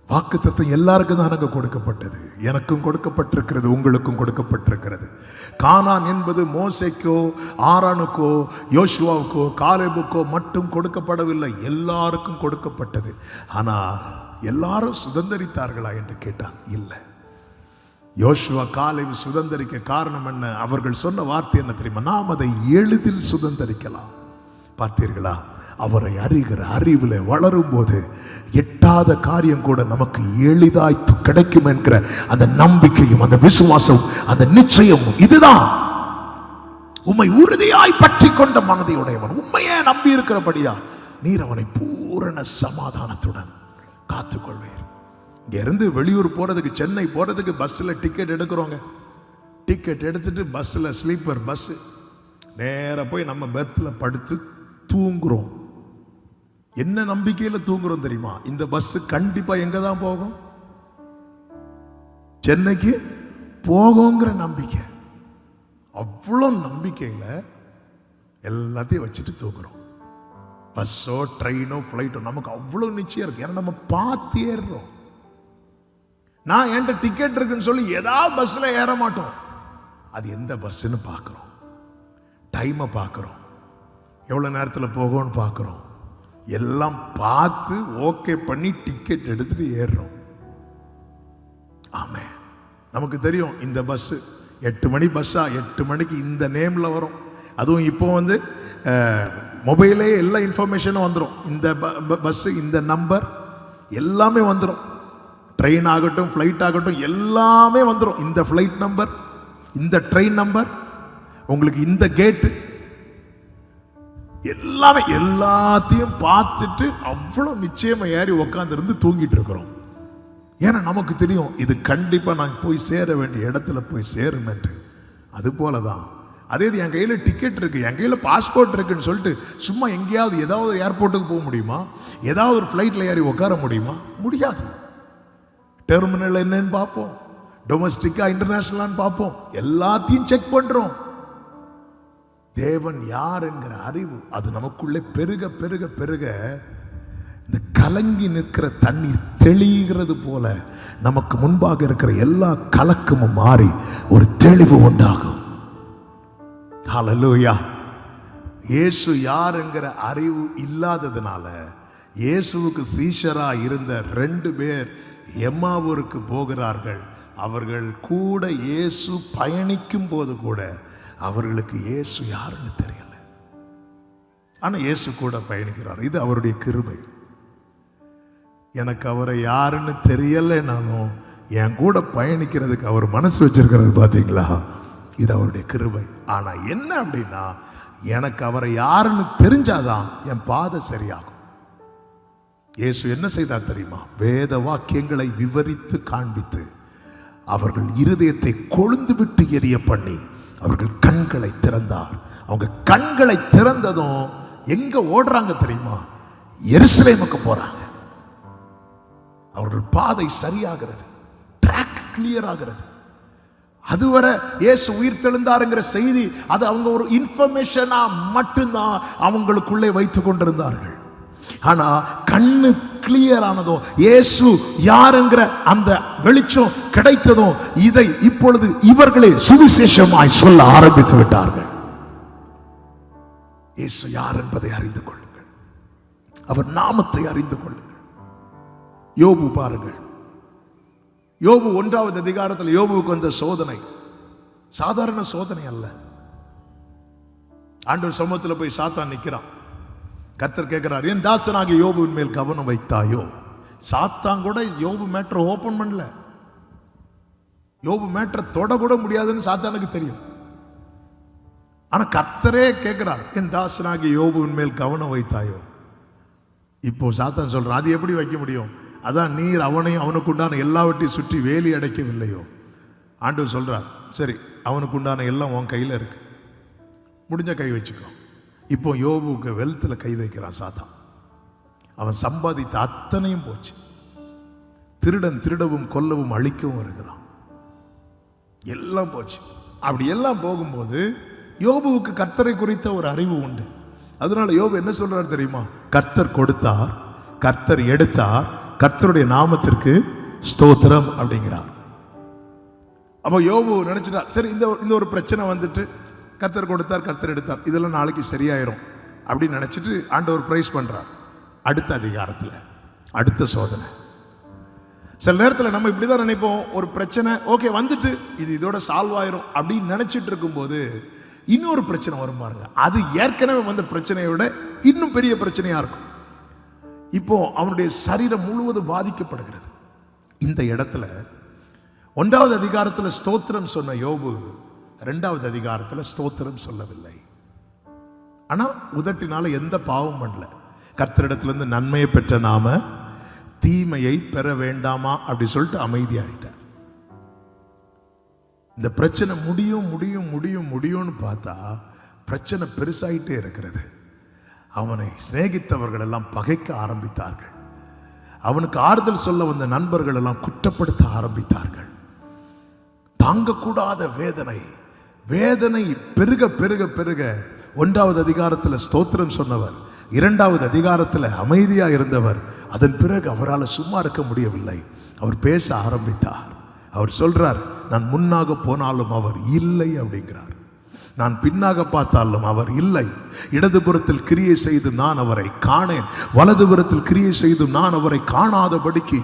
வாக்குத்தத்தம் எல்லாருக்கும் தான் அங்க கொடுக்கப்பட்டது, எனக்கும் கொடுக்கப்பட்டிருக்கிறது, உங்களுக்கும் கொடுக்கப்பட்டிருக்கிறது. கானான் என்பது மோசேக்கோ ஆரானுக்கோ யோசுவாவுக்கோ காலேபுக்கோ மட்டும் கொடுக்கப்படவில்லை, எல்லாருக்கும் கொடுக்கப்பட்டது. ஆனால் எல்லாரும் சுதந்திரித்தார்களா என்று கேட்டால் இல்லை. யோசுவா காலேபு சுதந்திரிக்க காரணம் என்ன? அவர்கள் சொன்ன வார்த்தை என்ன தெரியுமா? நாம் அதை எளிதில் சுதந்திரிக்கலாம். பார்த்தீர்களா? அவரை அறிகிற அறிவில் வளரும் போது எட்டாத காரியம் கூட நமக்கு எளிதாய் கிடைக்கும் என்கிற அந்த நம்பிக்கையும் அந்த விசுவாசம் அந்த நிச்சயமும் இதுதான். உம்மை உறுதியாய் பற்றி கொண்ட மனதையுடையவன், உண்மையே நம்பி இருக்கிறபடியா நீர் அவனை பூரண சமாதானத்துடன் காத்துக்கொள்வீர். இங்க இருந்து வெளியூர் போறதுக்கு, சென்னை போறதுக்கு பஸ்ல டிக்கெட் எடுக்கிறோங்க. டிக்கெட் எடுத்துட்டு பஸ்ல ஸ்லீப்பர் பஸ் நேர போய் நம்ம பெர்த்ல படுத்து தூங்குறோம். என்ன நம்பிக்கையில தூங்குறோம் தெரியுமா? இந்த பஸ் கண்டிப்பா எங்க தான் போகும்? சென்னைக்கு போகுங்கிற நம்பிக்கை. அவ்வளோ நம்பிக்கையில எல்லாத்தையும் வச்சுட்டு தூக்குறோம். பஸ்ஸோ ட்ரெயினோ ஃப்ளைட்டோ நமக்கு அவ்வளோ நிச்சயம் இருக்கு. ஏன்னா நம்ம பார்த்து ஏறுறோம். நான் என்கிட்ட டிக்கெட் இருக்குன்னு சொல்லி ஏதாவது பஸ்ஸில் ஏற மாட்டோம். அது எந்த பஸ்ஸுன்னு பார்க்குறோம், டைமை பார்க்குறோம், எவ்வளோ நேரத்தில் போகும்னு பார்க்குறோம். எல்லாம் பார்த்து ஓகே பண்ணி டிக்கெட் எடுத்துட்டு ஏறுறோம். ஆமே, நமக்கு தெரியும் இந்த பஸ்ஸு 8 மணி பஸ்ஸா, 8 மணிக்கு இந்த நேமில் வரும். அதுவும் இப்போ வந்து மொபைலே எல்லா இன்ஃபர்மேஷனும் வந்துடும். இந்த பஸ்ஸு, இந்த நம்பர் எல்லாமே வந்துடும். ட்ரெயின் ஆகட்டும், ஃப்ளைட் ஆகட்டும், எல்லாமே வந்துடும். இந்த ஃப்ளைட் நம்பர், இந்த ட்ரெயின் நம்பர், உங்களுக்கு இந்த கேட்டு, எல்லாமே எல்லாத்தையும் பார்த்துட்டு அவ்வளோ நிச்சயமா ஏறி உட்காந்துருந்து தூங்கிட்டு இருக்கிறோம். ஏன்னா நமக்கு தெரியும் இது கண்டிப்பாக நான் போய் சேர வேண்டிய இடத்துல போய் சேரும் என்று. அது போல தான் அதே இது என் கையில் டிக்கெட் இருக்கு, என் கையில் பாஸ்போர்ட் இருக்குன்னு சொல்லிட்டு சும்மா எங்கேயாவது ஏதாவது ஒரு ஏர்போர்ட்டுக்கு போக முடியுமா? ஏதாவது ஒரு ஃப்ளைட்டில் ஏறி உட்கார முடியுமா? முடியாது. டெர்மினல் என்னன்னு பார்ப்போம், டொமஸ்டிக்கா இன்டர்நேஷனலான்னு பார்ப்போம், எல்லாத்தையும் செக் பண்ணுறோம். தேவன் யார் என்கிற அறிவு அது நமக்குள்ளே பெருக பெருக பெருக இந்த கலங்கி நிற்கிற தண்ணீர் தெளிகிறது போல நமக்கு முன்பாக இருக்கிற எல்லா கலக்கமும் மாறி ஒரு தெளிவு உண்டாகும். ஹல்லேலூயா. இயேசு யார் என்கிற அறிவு இல்லாததுனால இயேசுவுக்கு சீஷரா இருந்த 2 பேர் எம்மாவூருக்கு போகிறார்கள். அவர்கள் கூட இயேசு பயணிக்கும் போது கூட அவர்களுக்கு இயேசு யாருன்னு தெரியல. ஆனா இயேசு கூட பயணிக்கிறார். இது அவருடைய கிருபை. எனக்கு அவரை யாருன்னு தெரியலைனாலும் என் கூட பயணிக்கிறதுக்கு அவர் மனசு வச்சிருக்கிறது பார்த்தீங்களா, இது அவருடைய கிருபை. ஆனா என்ன அப்படின்னா, எனக்கு அவரை யாருன்னு தெரிஞ்சாதான் என் பாதை சரியாகும். இயேசு என்ன செய்தார் தெரியுமா? வேத வாக்கியங்களை விவரித்து காண்பித்து அவர்கள் இருதயத்தை கொழுந்து விட்டு எரிய பண்ணி அவர்கள் கண்களை திறந்தார். அவங்க கண்களை திறந்ததும் எங்க ஓடுறாங்க தெரியுமா? எருசலேமுக்கு போறாங்க. அவர்கள் பாதை சரியாகிறது, ட்ராக் கிளியர் ஆகிறது. அதுவரை இயேசு உயிர் தெழுந்தாருங்கிற செய்தி அது அவங்க ஒரு இன்ஃபர்மேஷனா மட்டும்தான் அவங்களுக்குள்ளே வைத்துக் கொண்டிருந்தார்கள். ஆனா கண்ணு கிளியர் ஆனதும், இயேசு யாருங்கிற அந்த வெளிச்சம் கிடைத்ததும், இதை இப்பொழுது இவர்களே சுவிசேஷமாய் சொல்ல ஆரம்பித்து விட்டார்கள். இயேசு யார் என்பதை அறிந்து கொள்ளுங்கள், அவர் நாமத்தை அறிந்து கொள்ளுங்கள். யோபு பாருங்கள், யோபு 1வது அதிகாரத்தில் யோபுவுக்கு வந்த சோதனை சாதாரண சோதனை அல்ல. ஆண்டவர் சமூகத்தில் போய் சாத்தான் நிற்கிறான். கர்த்தர் கேட்கிறார், என் தாசனாகிய யோபுவின் மேல் கவனம் வைத்தாயோ? சாத்தான் கூட யோபு மேட்டரை ஓபன் பண்ணல. யோபு மேட்டரை தொட கூட முடியாதுன்னு சாத்தானுக்கு தெரியும். ஆனா கர்த்தரே கேட்கிறார், என் தாசனாகிய யோபுவின் மேல் கவனம் வைத்தாயோ? இப்போ சாத்தான் சொல்றான், அது எப்படி வைக்க முடியும்? அதான் நீர் அவனையும் அவனுக்கு உண்டான எல்லாவற்றையும் சுற்றி வேலி அடைக்கவில்லையோ? ஆண்டவர் சொல்றார், சரி அவனுக்கு உண்டான எல்லாம் உன் கையில் இருக்கு, முடிஞ்ச கை வச்சுக்கோ. இப்போ யோபுக்கு வெல்த்தில் கை வைக்கிறான் சாத்தான். அவன் சம்பாதித்த அத்தனையும் போச்சு. திருடன் திருடவும் கொல்லவும் அழிக்கவும் இருக்கிறான், எல்லாம் போச்சு. அப்படி எல்லாம் போகும்போது யோபுவுக்கு கர்த்தரை குறித்த ஒரு அறிவு உண்டு. அதனால யோபு என்ன சொல்றார் தெரியுமா? கர்த்தர் கொடுத்தார், கர்த்தர் எடுத்தார், கர்த்தருடைய நாமத்திற்கு ஸ்தோத்திரம் அப்படிங்கிறார். அப்போ யோபு நினைச்சிட்டார், சரி இந்த ஒரு பிரச்சனை வந்துட்டு கர்த்தர் கொடுத்தார், கர்த்தர் எடுத்தார், இதெல்லாம் நாளைக்கு சரியாயிரும் அப்படின்னு நினைச்சிட்டு ஆண்டவர் பிரைஸ் பண்றார். அடுத்த அதிகாரத்தில் அடுத்த சோதனை. சில நேரத்தில் நம்ம இப்படிதான் நினைப்போம், ஒரு பிரச்சனை ஓகே வந்துட்டு இது இதோட சால்வ் ஆயிரும் அப்படின்னு நினைச்சிட்டு இருக்கும்போது இன்னொரு பிரச்சனை வரும் பாருங்க. அது ஏற்கனவே வந்த பிரச்சனையை விட இன்னும் பெரிய பிரச்சனையா இருக்கும். இப்போ அவனுடைய சரீரம் முழுவதும் பாதிக்கப்படுகிறது. இந்த இடத்துல 1வது அதிகாரத்தில் ஸ்தோத்திரம் சொன்ன யோபு 2வது அதிகாரத்தில் ஸ்தோத்திரம் சொல்லவில்லை. ஆனா உதட்டினால எந்த பாவம் பண்ணல. கர்த்தரிடத்திலிருந்து நன்மையை பெற்ற நாம தீமையை பெற வேண்டாமா அப்படி சொல்லிட்டு அமைதியாயிட்டார். இந்த பிரச்சனை முடியும் முடியும் முடியும் முடியும்னு பார்த்தா பிரச்சனை பெருசாயிட்டே இருக்கிறது. அவனை சிநேகித்தவர்கள் எல்லாம் பகைக்க ஆரம்பித்தார்கள். அவனுக்கு ஆறுதல் சொல்ல வந்த நண்பர்கள் எல்லாம் குற்றப்படுத்த ஆரம்பித்தார்கள். தாங்கக்கூடாத வேதனை பெருக பெருக பெருக 1வது அதிகாரத்தில் ஸ்தோத்திரம் சொன்னவர், 2வது அதிகாரத்தில் அமைதியா இருந்தவர். அதன் பிறகு அவரால் சும்மா இருக்க முடியவில்லை. அவர் பேச ஆரம்பித்தார். அவர் சொல்றார், நான் முன்னாக போனாலும் அவர் இல்லை அப்படிங்கிறார். நான் பின்னாக பார்த்தாலும் அவர் இல்லை. இடதுபுறத்தில் கிரியை செய்து நான் அவரை காணேன், வலதுபுறத்தில் கிரியை செய்து நான் அவரை காணாதபடிக்கு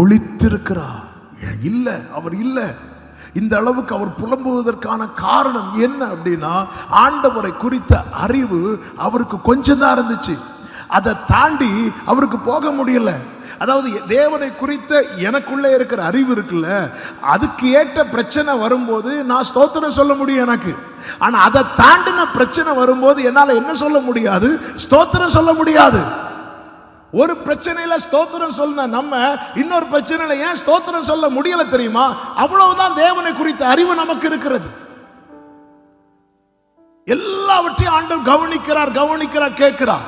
ஒளித்திருக்கிறார். இல்லை, அவர் இல்லை. இந்த அளவுக்கு அவர் புலம்புவதற்கான காரணம் என்ன அப்படின்னா, ஆண்டவரை குறித்த அறிவு அவருக்கு கொஞ்சம் தான் இருந்துச்சு. அதை தாண்டி அவருக்கு போக முடியல. அதாவது தேவனை குறித்த எனக்குள்ளே இருக்கிற அறிவு இருக்குல்ல, அதுக்கு ஏற்ற பிரச்சனை வரும்போது நான் ஸ்தோத்திரம் சொல்ல முடியும் எனக்கு. ஆனா அதை தாண்டின பிரச்சனை வரும்போது என்னால என்ன சொல்ல முடியாது? ஸ்தோத்திரம் சொல்ல முடியாது. ஒரு பிரச்சனையில ஸ்தோத்திரம் சொல்ல நம்ம இன்னொரு பிரச்சனையில ஏன் ஸ்தோத்திரம் சொல்ல முடியல தெரியுமா? அவ்வளவுதான் தேவனை குறித்த அறிவு நமக்கு இருக்கிறது. எல்லாவற்றையும் ஆண்டவர் கவனிக்கிறார், கேட்கிறார்.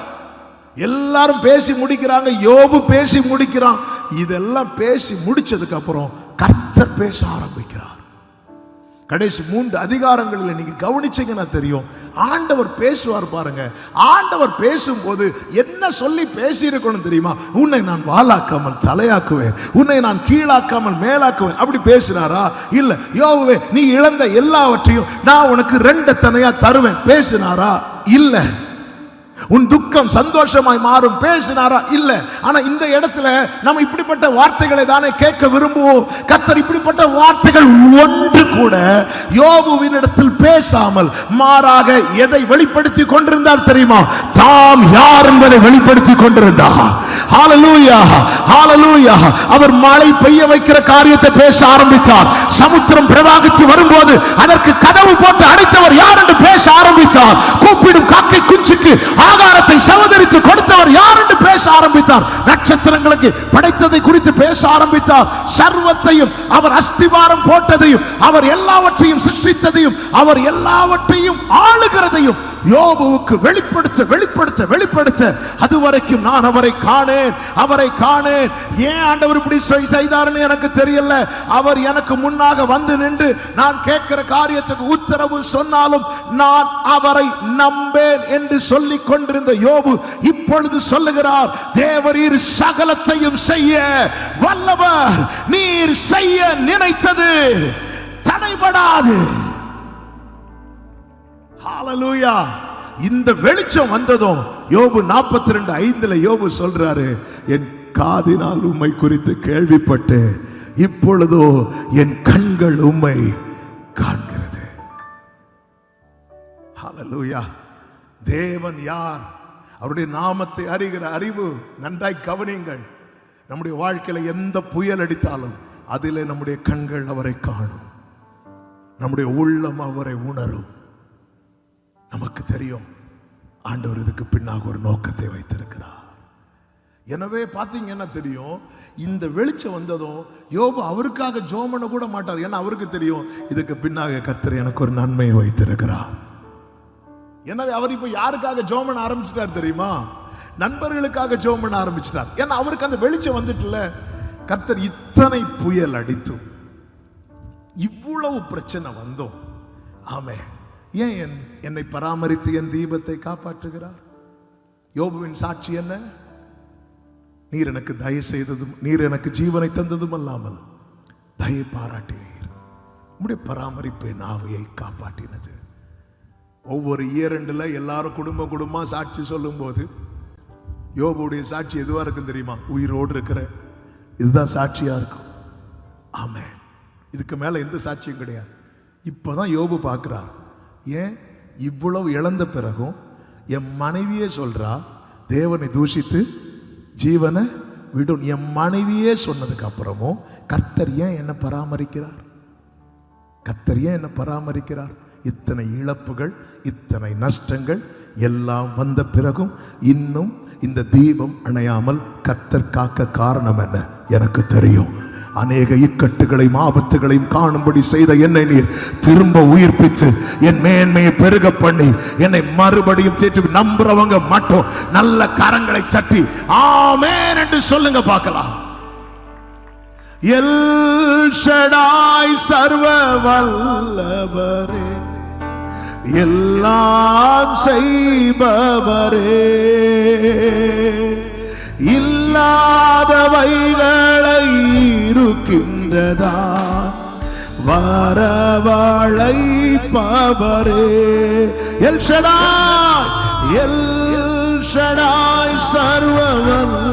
எல்லாரும் பேசி முடிக்கிறாங்க, யோபு பேசி முடிக்கிறான். இதெல்லாம் பேசி முடிச்சதுக்கு அப்புறம் கர்த்தர் பேச ஆரம்பிக்கிறார். கடைசி 3 அதிகாரங்களில் நீங்க கவனிச்சீங்கன்னா தெரியும், ஆண்டவர் பேசுவார் பாருங்க. ஆண்டவர் பேசும்போது என்ன சொல்லி பேசி இருக்கணும் தெரியுமா? உன்னை நான் வாளாக்காமல் தலையாக்குவேன், உன்னை நான் கீழாக்காமல் மேலாக்குவேன். அப்படி பேசினாரா? இல்ல. யோபுவே, நீ இழந்த எல்லாவற்றையும் நான் உனக்கு 2 தனையா தருவேன் பேசினாரா? இல்ல. உன் துக்கம் சந்தோஷமாய் மாறும் பேசினாரா? இல்ல. ஆனா இந்த இடத்துல நம்ம இப்படிப்பட்ட வார்த்தைகளை தானே கேட்க விரும்புவோம். கர்த்தர் இப்படிப்பட்ட வார்த்தைகள் ஒன்று கூட யோபுவின் இடத்தில் பேசாமல் மாறாக எதை வெளிப்படுத்தி கொண்டிருந்தார் தெரியுமா? தாம் யார் என்பதை வெளிப்படுத்தி கொண்டிருந்தார். ஹalleluya, ஹalleluya. அவர் மழை பெய்ய வைக்கிற காரியத்தை பேச ஆரம்பித்தார். சமுத்திரம் பிரவாகித்து வரும்போது அதற்கு கதவு போட்டு அடைத்தவர் யார் என்று பேச ஆரம்பித்தார். கூப்பிடும் காக்கை குஞ்சுக்கு ஆகாரத்தை சகோதரித்து கொடுத்தவர் யார் என்று பேச ஆரம்பித்தார். நட்சத்திரங்களுக்கு படைத்ததை குறித்து பேச ஆரம்பித்தார். சர்வத்தையும் அவர் அஸ்திவாரம் போட்டதையும், அவர் எல்லாவற்றையும் சிருஷ்டித்ததையும், அவர் எல்லாவற்றையும் ஆளுகிறதையும் யோபுவுக்கு வெளிப்படுத்த அதுவரைக்கும் நான் அவரை காணேன். ஏன் ஆண்டவர் இப்படி செய்தாருன்னு எனக்கு தெரியல. அவர் எனக்கு முன்னாக வந்து நின்று நான் கேட்கிற காரியத்துக்கு உத்தரவு சொன்னாலும் நான் அவரை நம்பேன் என்று சொல்லிக் கொண்டிருந்த யோபு இப்பொழுது சொல்லுகிறார், தேவரீர் சகலத்தையும் செய்ய வல்லவர், நீர் செய்ய நினைத்தது தடைபடாது. ஹalleluya. இந்த வெளிச்சம் வந்ததும் யோபு 42:5 யோபு சொல்றாரு, என் காதினால் உம்மை குறித்து கேள்விப்பட்டு இப்பொழுதோ என் கண்கள் உம்மை காண்கிறது. ஹalleluya. தேவன் யார்? அவருடைய நாமத்தை அறிகிற அறிவு நன்றாய் கவனியுங்கள். நம்முடைய வாழ்க்கையில எந்த புயல் அடித்தாலும் அதிலே நம்முடைய கண்கள் அவரை காணும், நம்முடைய உள்ளம் அவரை உணரும். நமக்கு தெரியும் ஆண்டவர் இதுக்கு பின்னாக ஒரு நோக்கத்தை வைத்திருக்கிறார். எனவே பாத்தீங்கன்னா தெரியும், இந்த வெளிச்சம் வந்ததும் யோபு அவருக்காக ஜெபம் பண்ண கூட மாட்டார். ஏன்னா அவருக்கு தெரியும் இதுக்கு பின்னாக கர்த்தர் எனக்கு ஒரு நன்மையை வைத்திருக்கிறார். எனவே அவர் இப்ப யாருக்காக ஜெபம் பண்ண ஆரம்பிச்சிட்டார் தெரியுமா? நண்பர்களுக்காக ஜெபம் பண்ண ஆரம்பிச்சிட்டார். ஏன்னா அவருக்கு அந்த வெளிச்சம் வந்துட்டுல. கர்த்தர் இத்தனை புயல் அடித்தும் இவ்வளவு பிரச்சனை வந்தோம், ஆமே, ஏன் என்னை பராமரித்து என் தீபத்தை காப்பாற்றுகிறார்? யோபுவின் சாட்சி என்ன? நீர் எனக்கு தயை செய்ததும், நீர் எனக்கு ஜீவனை தந்ததும் அல்லாமல் தயை பாராட்டினீர், உம்முடைய பராமரிப்பு நாவையை காப்பாற்றினது. ஒவ்வொரு இயரெண்டுல எல்லாரும் குடும்பமா சாட்சி சொல்லும் போது யோபுடைய சாட்சி எதுவா இருக்கும் தெரியுமா? உயிரோடு இருக்கிற இதுதான் சாட்சியா இருக்கும். ஆமென். இதுக்கு மேல எந்த சாட்சியும் கிடையாது. இப்பதான் யோபு பார்க்கிறார், ஏன் இவ்வளவு இழந்த பிறகும் என் மனைவியே சொல்றா தேவனை தூஷித்து ஜீவனை விடும். என் மனைவியே சொன்னதுக்கு அப்புறமும் கர்த்தர் ஏன் என்ன பராமரிக்கிறார்? இத்தனை இழப்புகள், இத்தனை நஷ்டங்கள் எல்லாம் வந்த பிறகும் இன்னும் இந்த தீபம் அணையாமல் கர்த்தர் காக்க காரணம் என்ன? எனக்கு தெரியும். அநேக இக்கட்டுகளையும் ஆபத்துகளையும் காணும்படி செய்த என்னை நீர் திரும்ப உயிர்ப்பித்து என் மேன்மையை பெருக பண்ணி என்னை மறுபடியும் தேற்றி நம்புறவங்க மட்டும் நல்ல கரங்களை சட்டி ஆமென் என்று சொல்லுங்க பார்க்கலாம். எல் ஷடாய் சர்வ வல்லவரே, எல்லாம் செய்பவரே, இல்லாதவைகளை இருக்கின்றதா வரவழைப்பவரே. எல் ஷடாய், எல் ஷடாய் சர்வவல்லவரே,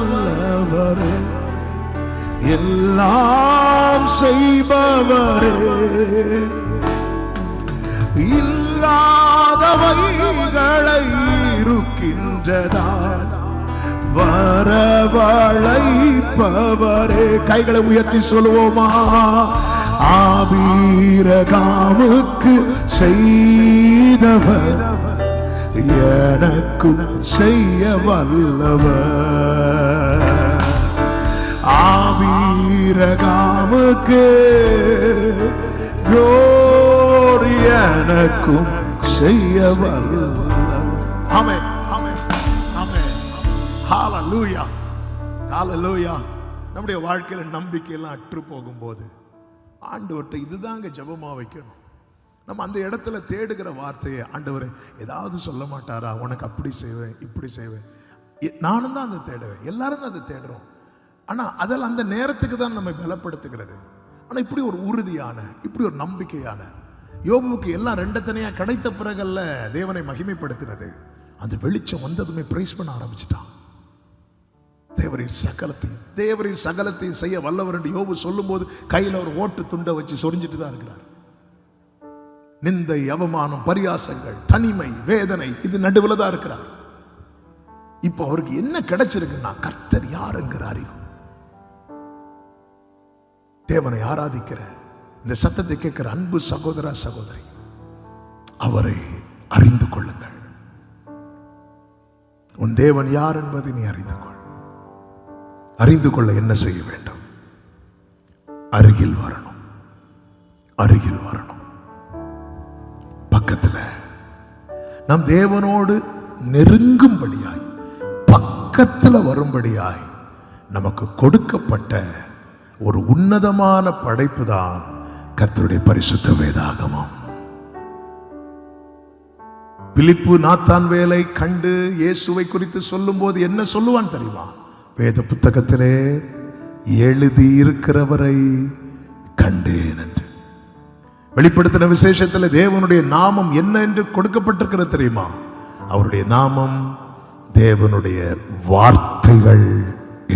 எல்லாம் செய்பவரே, இல்லாதவைகளை இருக்கின்றதா வரவழைப்பவரே. கைகளை உயர்த்தி சொல்லுவோமா? ஆபீரகாமுக்கு செய்தவர் எனக்கும் செய்ய வல்லவர். ஆபீரகாமுக்கு எனக்கும் செய்ய வல்லவர். ஆமென், ஆமென், ஆமென். ஹalleluya, ஹalleluya. நம்முடைய வாழ்க்கையில நம்பிக்கை எல்லாம் அற்று போகும்போது ஆண்டவர்கிட்ட இதுதாங்க ஜெபமா வைக்கணும். நம்ம அந்த இடத்துல தேடுகிற வார்த்தையை, ஆண்டவரே ஏதாவது சொல்ல மாட்டாரா, உனக்கு அப்படி செய்வேன் இப்படி செய்வேன். நானும் தான் அதை தேடுவேன், எல்லாரும் தான் அதை தேடுறோம். ஆனா அதெல்லாம் அந்த நேரத்துக்கு தான் நம்மை பலப்படுத்துகிறது. ஆனா இப்படி ஒரு உறுதியான, இப்படி ஒரு நம்பிக்கையான, யோபுவுக்கு எல்லாம் ரெண்டத்தனையா கிடைத்த பிறகல்ல தேவனை மகிமைப்படுத்தினது. அந்த வெளிச்சம் வந்ததுமே பிரைஸ் பண்ண ஆரம்பிச்சிட்டான். தேவரின் சகலத்தையும் செய்ய வல்லவர் என்று யோபு சொல்லும் போது கையில ஒரு ஓட்டு துண்டை வச்சு சொரிஞ்சிட்டு தான் இருக்கிறார். நிந்தை, அவமானம், பரியாசங்கள், தனிமை, வேதனை, இது நடுவில் தான் இருக்கிறார். இப்போ அவருக்கு என்ன கிடைச்சிருக்குன்னா கர்த்தர் யார் என்கிற அறிவு. தேவனை ஆராதிக்கிற, இந்த சத்தத்தை கேட்கிற அன்பு சகோதர சகோதரி, அவரை அறிந்து கொள்ளுங்கள். உன் தேவன் யார் என்பதை நீ அறிந்து கொள். அறிந்து கொள்ள என்ன செய்ய வேண்டும்? அருகில் வரணும், அருகில் வரணும். பக்கத்தில் நம் தேவனோடு நெருங்கும்படியாய், பக்கத்தில் வரும்படியாய் நமக்கு கொடுக்கப்பட்ட ஒரு உன்னதமான படைப்பு தான் கர்த்தருடைய பரிசுத்த வேதாகமம். பிலிப்பு நாத்தான் வேலை கண்டு இயேசுவை குறித்து சொல்லும் போது என்ன சொல்லுவான் தெரியுமா? வேத புத்தகத்திலே எழுதி இருக்கிறவரை கண்டேன் என்று. வெளிப்படுத்தின விசேஷத்தில் தேவனுடைய நாமம் என்ன என்று கொடுக்கப்பட்டிருக்கிறது தெரியுமா? அவருடைய நாமம் தேவனுடைய வார்த்தைகள்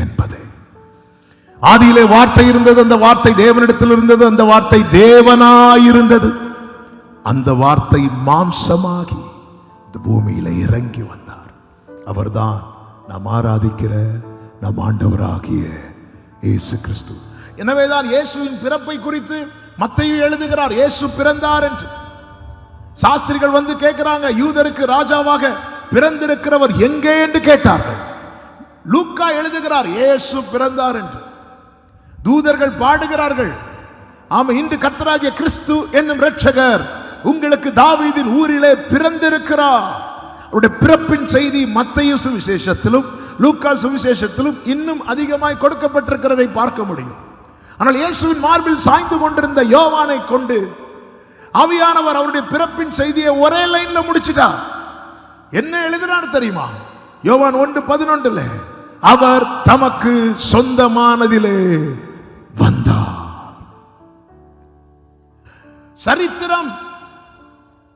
என்பது. ஆதியிலே வார்த்தை இருந்தது, அந்த வார்த்தை தேவனிடத்தில் இருந்தது, அந்த வார்த்தை தேவனாயிருந்தது. அந்த வார்த்தை மாம்சமாகி இந்த பூமியில இறங்கி வந்தார். அவர்தான் நாம் ஆராதிக்கிற நம் ஆண்டவராகிய இயேசு கிறிஸ்து. எனவேதான் இயேசுவின் பிறப்பை குறித்து மத்தேயு எழுதுகிறார், இயேசு பிறந்தார் என்று. சாஸ்திரிகள் வந்து கேட்கிறாங்க, யூதருக்கு ராஜாவாக பிறந்திருக்கிறவர் எங்கே என்று கேட்டார்கள். லூக்கா எழுதுகிறார், இயேசு பிறந்தார் என்று. தூதர்கள் பாடுகிறார்கள், ஆமா, இன்று கர்த்தராகிய கிறிஸ்து என்னும் இரட்சகர் உங்களுக்கு தாவீதின் ஊரிலே பிறந்திருக்கிறார். அவருடைய பிறப்பின் செய்தி மத்தேயு சுவிசேஷத்திலும் லூக்கா சுவிசேஷத்திலும் இன்னும் அதிகமாய் கொடுக்கப்பட்டிருக்கிறதை பார்க்க முடியும். ஆனால் இயேசுவின் மார்பில் சாய்ந்து கொண்டிருந்த யோவானை கொண்டு ஆவியானவர் அவருடைய பிறப்பின் செய்தியை ஒரே லைன்ல முடிச்சிட்டார். என்ன எழுதினார் தெரியுமா? யோவான் 1:11, அவர் தமக்கு சொந்தமானதிலே வந்தார். சரித்திரம்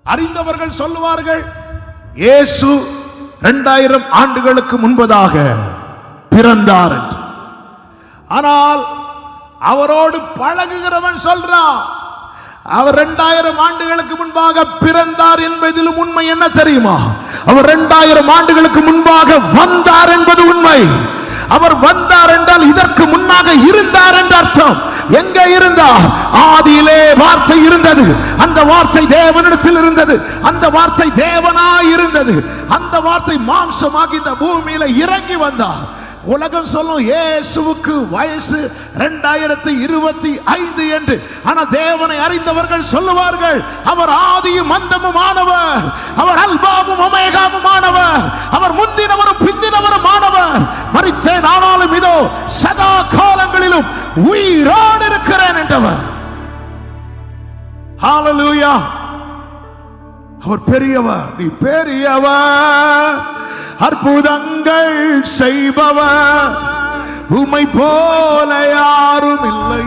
அறிந்தவர்கள் சொல்லுவார்கள், இயேசு 2000 ஆண்டுகளுக்கு முன்பதாக பிறந்தார் என்று. ஆனால் அவரோடு பழகுகிறவன் சொல்றான், அவர் 2000 ஆண்டுகளுக்கு முன்பாக பிறந்தார் என்பதிலும் உண்மை என்ன தெரியுமா? அவர் 2000 ஆண்டுகளுக்கு முன்பாக வந்தார் என்பது உண்மை. அவர் வந்தார் என்றால் இதற்கு முன்னாக இருந்தார் என்ற அர்த்தம். எங்க இருந்தார்? ஆதியிலே வார்த்தை இருந்தது, அந்த வார்த்தை தேவனிடத்தில் இருந்தது, அந்த வார்த்தை தேவனாய் இருந்தது, அந்த வார்த்தை மாம்சமாகி இந்த பூமியில இறங்கி வந்தார். உலகம் சொல்லும் இயேசுவுக்கு வயசு 2025 என்று. ஆனால் தேவனை அறிந்தவர்கள் சொல்லுவார்கள், அவர் ஆதியும் அந்தமுமானவர், அவர் அல்பாவும் ஒமேகாவுமானவர், அவர் முந்தினவரும் பிந்தினவருமானவர். மரித்தேன் ஆனாலும் இதோ சதா காலங்களிலும் உயிரோடு இருக்கிறேன் என்றவர். ஹalleluya, அவர் பெரியவர், நீ பெரியவர், அற்புதங்கள் செய்பவர், உம்மை போல யாரும் இல்லை,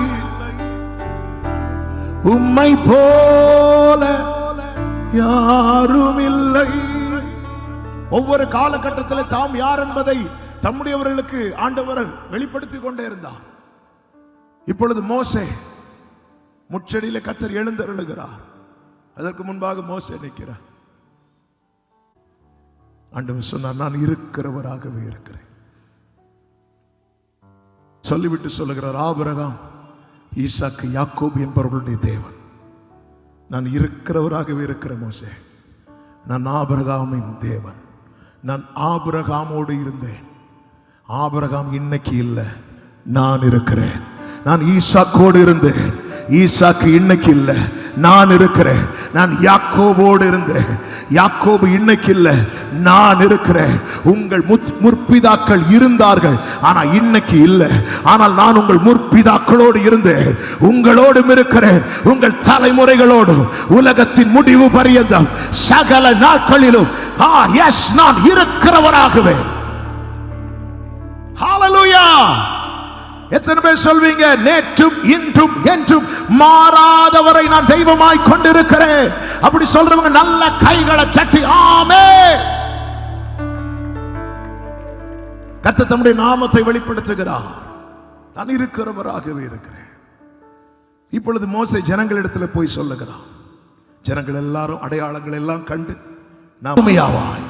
உம்மை போல யாரும் இல்லை. ஒவ்வொரு காலகட்டத்தில் தாம் யார் என்பதை தம்முடையவர்களுக்கு ஆண்டவர் வெளிப்படுத்திக் கொண்டே இருந்தார். இப்பொழுது மோசே முச்செடியில கர்த்தர் எழுந்தருளுகிறார். அதற்கு முன்பாக மோசே நிற்கிறார். ஆண்டவர் சொன்னார், நான் இருக்கிறவராகவே இருக்கிறேன். சொல்லிவிட்டு சொல்லுகிறார், ஆபிரகாம், ஈசாக்கு, யாக்கோபு என்பவர்களுடைய தேவன், நான் இருக்கிறவராகவே இருக்கிறேன். மோசே, நான் ஆபிரகாமின் தேவன். நான் ஆபிரகாமோடு இருந்தேன். ஆபிரகாம் இன்னைக்கு இல்லை, நான் இருக்கிறேன். நான் ஈசாக்கோடு இருந்தேன், ஈசாக்கு இன்னைக்கு இல்லை, நான் இருக்கிறேன். நான் யாக்கோபோடு இருந்தேன், யாக்கோபு இன்னைக்கு இல்லை, நான் இருக்கிறேன். உங்கள் முற்பிதாக்கள் இருந்தார்கள், ஆனா இன்னைக்கு இல்லை. ஆனால் நான் உங்கள் முற்பிதாக்களோடு இருந்தேன், உங்களோடும் இருக்கிறேன். உங்கள் தலைமுறைகளோடும் உலகத்தின் முடிவு பரியந்தம் சகல நாட்களிலும் நான் இருக்கிறவராகவே. ஹல்லேலூயா! எத்தனை பேர் சொல்வீங்க, நேற்றும் இன்றும் என்றும் மாறாதவரை நான் தெய்வமாய் கொண்டிருக்கிறேன்? அப்படி சொல்றவங்க நல்ல கைகளை தட்டி ஆமென். கர்த்தர் தம்முடைய நாமத்தை வெளிப்படுத்துகிறார். நான் இருக்கிறவராகவே இருக்கிறேன். இப்பொழுது மோசே ஜனங்களிடத்தில் போய் சொல்லுகிறார். ஜனங்கள் எல்லாரும் அடையாளங்கள் எல்லாம் கண்டு நாமையாவாய்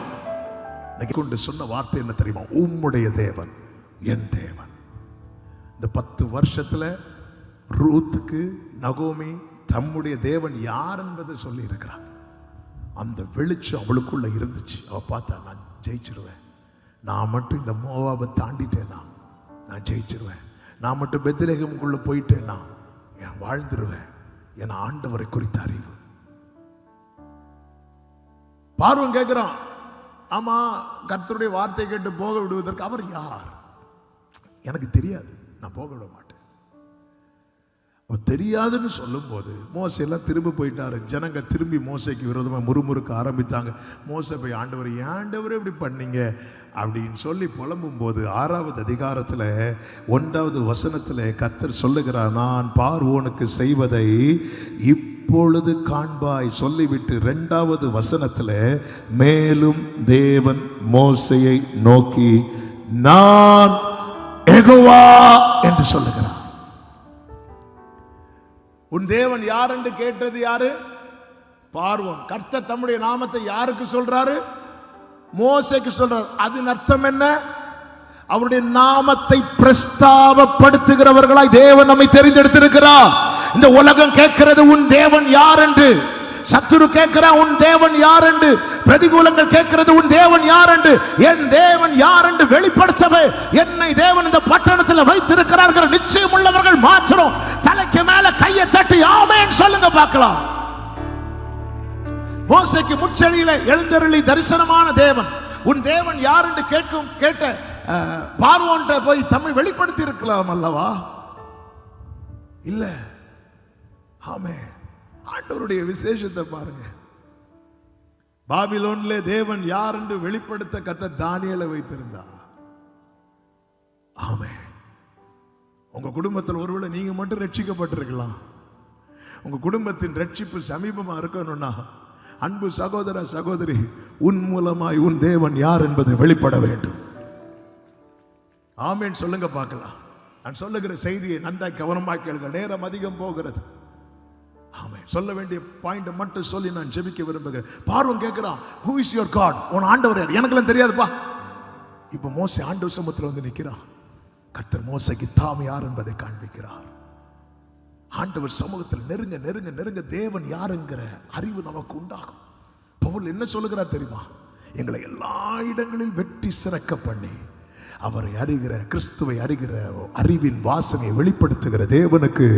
கொண்டு சொன்ன வார்த்தை என்ன தெரியுமா? உம்முடைய தேவன் என் தேவன். இந்த 10 வருஷத்துல ரூத்துக்கு நகோமி தம்முடைய தேவன் யார் என்பதை சொல்லி இருக்கிறார். அந்த வெளிச்சம் அவளுக்குள்ள இருந்துச்சு. அவ பார்த்தா, நான் ஜெயிச்சிருவேன். நான் மட்டும் இந்த மோவாபை தாண்டிட்டேன்னா நான் ஜெயிச்சிருவேன். நான் மட்டும் பெத்லெகேமுக்குள்ள போயிட்டேன்னா நான் வாழ்ந்துருவேன். என் ஆண்டவரை குறித்த அறிவு. பார்வன் கேட்கிறான், ஆமா, கர்த்தருடைய வார்த்தை கேட்டு போக விடுவதற்கு அவர் யார்? எனக்கு தெரியாது, நான் போக விட மாட்டேன். தெரியாதுன்னு சொல்லும் போது மோசே எல்லாம் திரும்ப போயிட்டாரு. ஜனங்க திரும்பி மோசைக்கு விரோதமாக முறுமுறுக்க ஆரம்பித்தாங்க. மோசே போய், ஆண்டவர் ஆண்டவர் இப்படி பண்ணீங்க அப்படின்னு சொல்லி புலம்பும் போது 6வது அதிகாரத்தில் 1வது வசனத்தில் கர்த்தர் சொல்லுகிறார், நான் பார்வோனுக்கு செய்வதை இப்பொழுது காண்பாய் சொல்லிவிட்டு 2வது வசனத்தில் மேலும் தேவன் மோசையை நோக்கி நான் யெகோவா என்று சொல்லுகிறார். உன் தேவன் யார் என்று கேட்டது யாரு? பார்வோன். கர்த்தர் தம்முடைய நாமத்தை யாருக்கு சொல்றாரு? மோசேக்கு சொல்றார். அதன் அர்த்தம் என்ன? அவருடைய நாமத்தை பிரஸ்தாபப்படுத்துகிறவர்களாய் தேவன் நம்மை தெரிந்தெடுத்திருக்கிறார். இந்த உலகம் கேட்கிறது உன் தேவன் யார் என்று. சத்துரு கேட்கிறான் உன் தேவன் யார் என்று. பிரதிகூலங்கள் கேட்கிறது உன் தேவன் யார் என்று. என் தேவன் யார் என்று வெளிப்படுத்தவே என்னை தேவன் இந்த பட்டணத்தில் வைத்திருக்கிறார்கள். நிச்சயம் உள்ளவர்கள் மாத்திரம் தலைக்கு மேல கையை தட்டி ஆமென் சொல்லுங்க பார்க்கலாம். மோசேக்கு முச்செடியில எழுந்தருளி தரிசனமான தேவன் உன் தேவன் யார் என்று கேட்ட பார்வோன்ட்ட போய் தம்மை வெளிப்படுத்தி இருக்கலாம் அல்லவா? இல்ல. ஆமென். ஆண்டவருடைய விசேஷத்தை பாருங்க. பாபிலோன்ல தேவன் யார் என்று வெளிப்படுத்த கர்த்தர் தானியேலை வைத்திருந்தார். ஆமென். உங்க குடும்பத்தில் ஒருவேளை நீங்க மட்டும் ரட்சிக்கப்பட்டிருக்கலாம். உங்க குடும்பத்தின் ரட்சிப்பு சமீபமா இருக்கணும்னா அன்பு சகோதர சகோதரி, உன் மூலமாய் உன் தேவன் யார் என்பதை வெளிப்பட வேண்டும். ஆமென் சொல்லுங்க பார்க்கலாம். நான் சொல்லுகிற செய்தியை நன்றாய் கவனமாக கேளுங்க. நேரம் அதிகம் போகிறது. ஆமென். சொல்ல வேண்டிய பாயிண்ட் மட்டும் சொல்லி நான் ஜெபிக்க விரும்புகிறேன். பார்வோன் கேட்கிறான், who is your God? உன் ஆண்டவர் யார்? எனக்குலாம் தெரியாதுப்பா. இப்ப மோசே ஆண்டவர் சமூகத்தில் வந்து நிற்கிறான். கர்த்தர் மோசேக்கு தாம் யார் என்பதை காண்பிக்கிறார். ஆண்டவர் சமூகத்தில் நெருங்க நெருங்க நெருங்க தேவன் யாருங்கிற அறிவு நமக்கு உண்டாகும். பவுல் என்ன சொல்லுகிறார் தெரியுமா? எங்களை எல்லா இடங்களில் வெட்டி சிறக்க பண்ணி அவரை அறிகிற, கிறிஸ்துவை அறிகிற அறிவின் வாசனையை வெளிப்படுத்துகிற தேவனுக்கு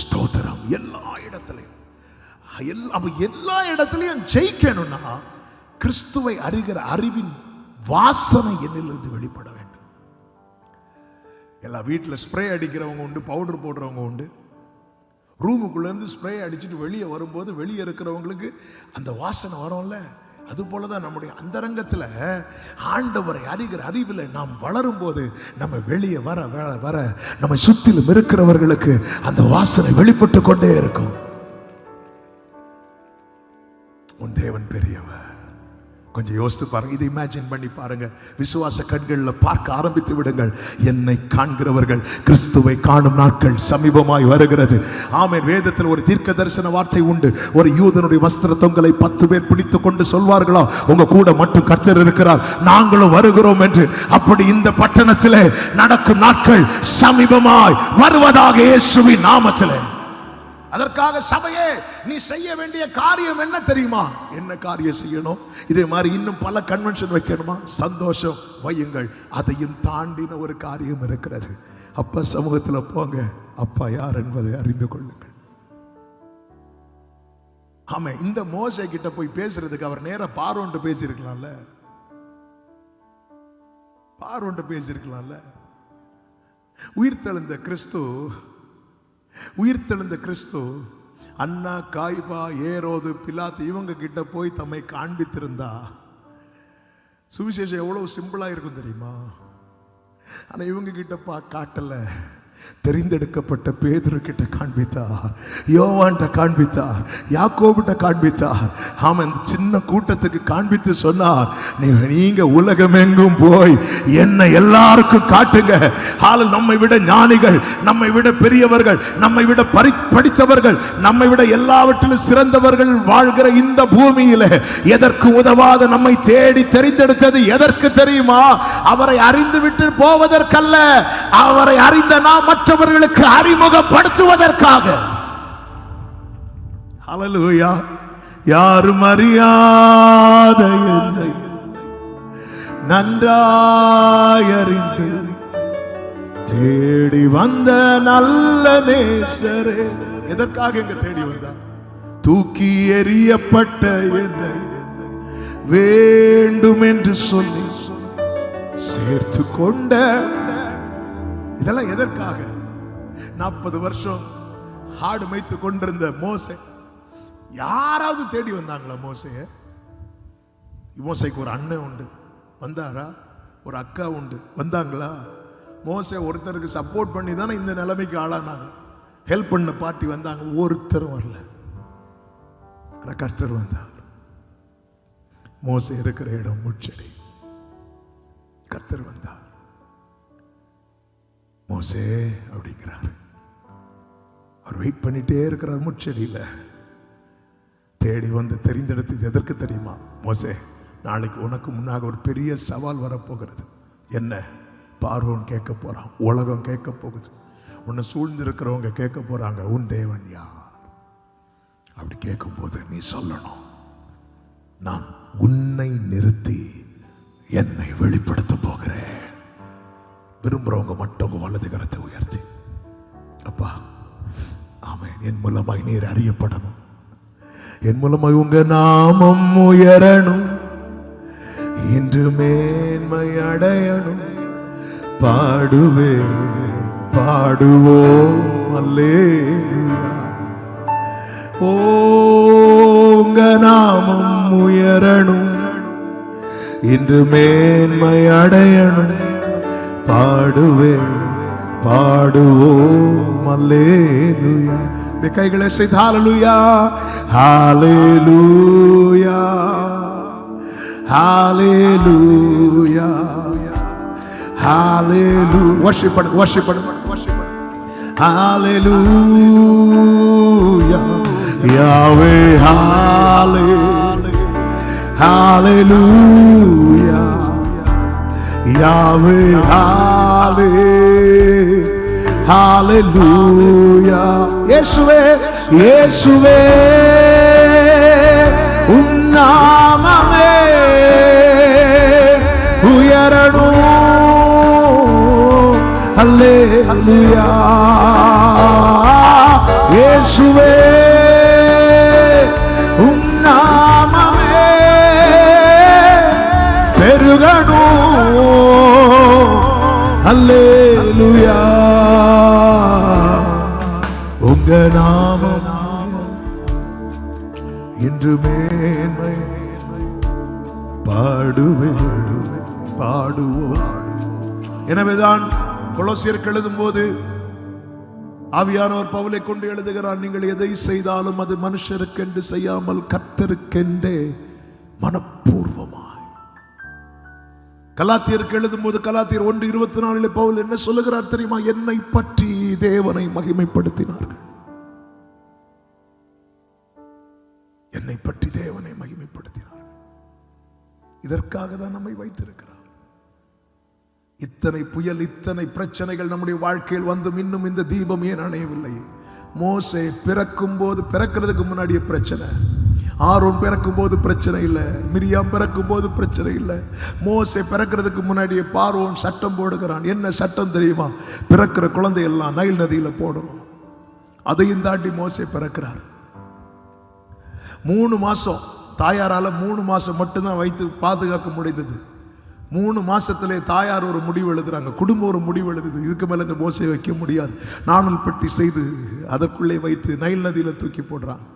ஸ்தோத்திரம். எல்லா இடத்திலையும் ஜெயிக்கணும்னா கிறிஸ்துவை அறிகிற அறிவின் வாசனை என்னிலிருந்து வெளிப்பட வேண்டும். எல்லா வீட்டில் ஸ்ப்ரே அடிக்கிறவங்க உண்டு, பவுடர் போடுறவங்க உண்டு. ரூமுக்குள்ள இருந்து ஸ்ப்ரே அடிச்சுட்டு வெளியே வரும்போது வெளியே இருக்கிறவங்களுக்கு அந்த வாசனை வரும்ல, அது போலதான் நம்முடைய அந்தரங்கத்துல ஆண்டவரை அறிகிற அறிவில் நாம் வளரும் போது நம்ம வெளியே வர வர வர நம்ம சுற்றிலும் இருக்கிறவர்களுக்கு அந்த வாசனை வெளிப்பட்டு கொண்டே இருக்கும். உன் தேவன் பெரியவர். கொஞ்சம் யோசித்து பாருங்க, இதை இமேஜின் பண்ணி பாருங்க. விசுவாச கண்களில் பார்க்க ஆரம்பித்து விடுங்கள். என்னை காண்கிறவர்கள் கிறிஸ்துவை காணும் நாட்கள் சமீபமாய் வருகிறது. ஆமென். வேதத்தில் ஒரு தீர்க்க தரிசன வார்த்தை உண்டு. ஒரு யூதனுடைய வஸ்திர தொங்கலை 10 பேர் பிடித்து கொண்டு சொல்வார்களா, உங்க கூட மட்டும் கர்த்தர் இருக்கிறார், நாங்களும் வருகிறோம் என்று. அப்படி இந்த பட்டணத்திலே நடக்கும் நாட்கள் சமீபமாய் வருவதாக இயேசுவின் நாமத்திலே. அதற்காக சபையே நீ செய்ய வேண்டிய காரியம் என்ன தெரியுமா? என்ன காரியம் செய்யணும்? இதே மாதிரி இன்னும் பல கன்வென்ஷன் வைக்கணுமா? சந்தோஷம் வையுங்கள். அதையும் தாண்டின ஒரு காரியம் இருக்கிறது. அப்பா சமூகத்தில் போங்க, அப்பா யார் என்பதை அறிந்து கொள்ளுங்கள். ஆமா, இந்த மோசே கிட்ட போய் பேசுறதுக்கு அவர் நேரா பார்வோன்ட்டு பேசியிருக்கலாம்ல, பார்வோன்ட்டு பேசியிருக்கலாம்ல. உயிர்த்தெழுந்த கிறிஸ்து அண்ணா, காய்பா, ஏரோது, பிலாத்து இவங்க கிட்ட போய் தம்மை காண்பித்திருந்தா சுவிசேஷம் எவ்வளவு சிம்பிளா இருக்கும் தெரியுமா? ஆனா இவங்க கிட்ட காட்டல. தெரிந்தெடுக்கப்பட்ட பேதுரு கிட்ட காண்பித்தார், யோவான்கிட்ட காண்பித்தார், யாக்கோபிட்ட காண்பித்தார். ஆமா, இந்த சின்ன கூட்டத்துக்கு காண்பித்து சொன்னார், நீங்க உலகமெங்கும் போய் என்ன எல்லாருக்கும் காட்டுங்க. நம்மை விட ஞானிகள், நம்மை விட பெரியவர்கள், நம்மை விட படித்தவர்கள், நம்மை விட எல்லாவற்றிலும் சிறந்தவர்கள் வாழ்கிற இந்த பூமியில எதற்கு உதவாத நம்மை தேடி தெரிந்தெடுத்தது எதற்கு தெரியுமா? அவரை அறிந்து விட்டு போவதற்கல்ல, அவரை அறிந்த நாம் மற்றவர்களுக்கு அறிமுகப்படுத்துவதற்காக. ஹல்லேலூயா. யாரும் அறியாத என்னை நன்றாய் அறிந்து தேடி வந்த நல்ல நேசரே. எதற்காக இங்க தேடி வந்தார்? தூக்கி எறியப்பட்ட என்னை வேண்டும் என்று சொல்லி சேர்த்து கொண்ட. இதெல்லாம் எதற்காக? 40 வருஷம் ஆடு மேய்த்து கொண்டிருந்த மோசே, யாராவது தேடி வந்தாங்களா? மோசேக்கு ஒரு அண்ணன் உண்டு, வந்தாரா? ஒரு அக்கா உண்டு, வந்தாங்களா? மோசே ஒருத்தருக்கு சப்போர்ட் பண்ணி தானே இந்த நிலைமைக்கு ஆளானாங்க. ஹெல்ப் பண்ண பார்ட்டி வந்தாங்க, ஒருத்தரும் வரல. ஆனா கர்த்தர் வந்தார். மோசே இருக்கிற இடம் முட்செடி. கர்த்தர் வந்தார். மோசே அப்படிங்கிறார். அவர் வெயிட் பண்ணிட்டே இருக்கிறார் முட்செடியில. தேடி வந்து தெரிந்தெடுத்தது எதற்கு தெரியுமா? மோசே, நாளைக்கு உனக்கு முன்னாக ஒரு பெரிய சவால் வரப்போகிறது. என்ன? பார்வோன் கேட்க போறான், உலகம் கேட்க போகுது, உன்னை சூழ்ந்திருக்கிறவங்க கேட்க போறாங்க, உன் தேவன் யார்? அப்படி கேட்கும் போது நீ சொல்லணும், நான் உன்னை நிறுத்தி என்னை வெளிப்படுத்த போகிறேன். விரும்புறவங்க மட்டும் வலது கரத்தை உயர்த்தி, அப்பா ஆமென், என் மூலமாய் நீர் அறியப்படணும், என் மூலமாய் உங்க நாமம் உயரணும், இன்று மேன்மை அடையணும். பாடுவேன் பாடுவோம் அல்லேலூயா. ஓ உங்க நாமம் உயரணும், இன்று மேன்மை அடையணும். பாடுவேன் பாடுவோம் அல்லேலூயா. கைகளை செய்து ஹல்லேலூயா ஹல்லேலூயா ஹல்லேலூயா ஹல்லேலூயா. worship பண்ணுங்க, worship பண்ணுங்க, worship பண்ணுங்க. ஹல்லேலூயா யாவே ஹல்லேலூயா யாவே ஹல்லேலூயா. இயேசுவே இயேசுவே உன் நாமமே உயரணும். அல்லேலூயா. இயேசுவே உன் நாமமே பெருகணும். அல்லேலூயா. உம் உங்க நாமம் இன்று மேன்மை பாடுவோம். எனவேதான் கொலோசியருக்கு எழுதும் போது ஆவியானவர் பவுலை கொண்டு எழுதுகிறார், நீங்கள் எதை செய்தாலும் அது மனுஷருக்கென்று செய்யாமல் கர்த்தருக்கென்றே மனப்பூர்வமாய். கலாத்தியருக்கு எழுதும் போது கலாத்தியர் 1:24 பவுல் என்ன சொல்லுகிறார் தெரியுமா? என்னை பற்றி தேவனை மகிமைப்படுத்தினார்கள். என்னை பற்றி தேவனை மகிமைப்படுத்தினார்கள். இதற்காக தான் நம்மை வைத்திருக்கிறார். இத்தனை புயல், இத்தனை பிரச்சனைகள் நம்முடைய வாழ்க்கையில் வந்தும் இன்னும் இந்த தீபம் ஏன் அணையவில்லை? மோசே பிறக்கும் போது, பிறக்கிறதுக்கு முன்னாடியே பிரச்சனை. ஆரோன் பிறக்கும் போது பிரச்சனை இல்லை, மிரியாம் பிறக்கும் போது பிரச்சனை இல்லை. மோசே பிறக்கிறதுக்கு முன்னாடியே பார்வோன் சட்டம் போடுகிறான். என்ன சட்டம் தெரியுமா? பிறக்கிற குழந்தையெல்லாம் நைல் நதியில போடணும். அதையும் தாண்டி மோசே பிறக்கிறார். 3 மாசம் தாயாரால 3 மாசம் மட்டும்தான் வைத்து பாதுகாக்க முடிந்தது. 3 மாசத்திலே தாயார் ஒரு முடிவு எழுதுறாங்க, குடும்பம் ஒரு முடிவு எழுதுது. இதுக்கு மேல இந்த மோசை வைக்க முடியாது. நாணல் பெட்டி செய்து அதற்குள்ளே வைத்து நைல் நதியில தூக்கி போடுறாங்க.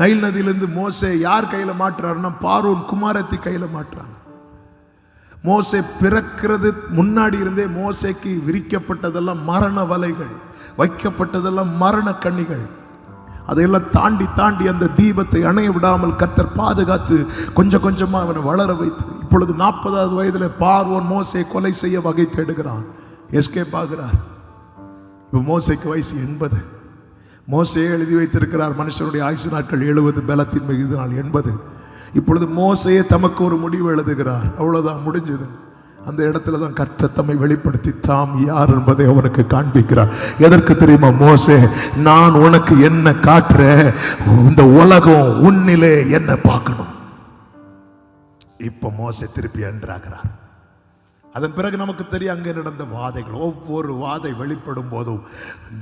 நைல் நதியிலிருந்து மோசே யார் கையில மாட்டுறாருன்னா பார்வோன் குமாரத்தி கையில மாட்டுறாங்க. மோசே பிறக்கிறது முன்னாடி இருந்தே மோசேக்கு விரிக்கப்பட்டதெல்லாம் மரண வலைகள், வைக்கப்பட்டதெல்லாம் மரண கண்ணிகள். அதையெல்லாம் தாண்டி தாண்டி அந்த தீபத்தை அணைய விடாமல் கர்த்தர் பாதுகாத்து கொஞ்சம் கொஞ்சமா அவனை வளர வைத்து இப்பொழுது 40வது வயதுல பார்வோன் மோசே கொலை செய்ய வகை தேடுகிறான். எஸ்கேப் ஆகிறார். இப்ப மோசேக்கு வயசு 80. மோசே எழுதி வைத்திருக்கிறார், மனுஷனுடைய ஆயுசு நாட்கள் 70, பலத்தின் மிகுதினால் 80. இப்பொழுது மோசையே தமக்கு ஒரு முடிவு எழுதுகிறார். அவ்வளவுதான், முடிஞ்சது. அந்த இடத்துல தான் கர்த்தர் தம்மை வெளிப்படுத்தி தாம் யார் என்பதை அவனுக்கு காண்பிக்கிறார். எதற்கு தெரியுமா? மோசே, நான் உனக்கு என்ன காட்டுறேன், இந்த உலகம் உன்னிலே என்ன பார்க்கணும். இப்ப மோசே திருப்பி என்றாகிறார். அதன் பிறகு நமக்கு தெரியும் அங்கே நடந்த வாதைகள். ஒவ்வொரு வாதை வெளிப்படும் போதும்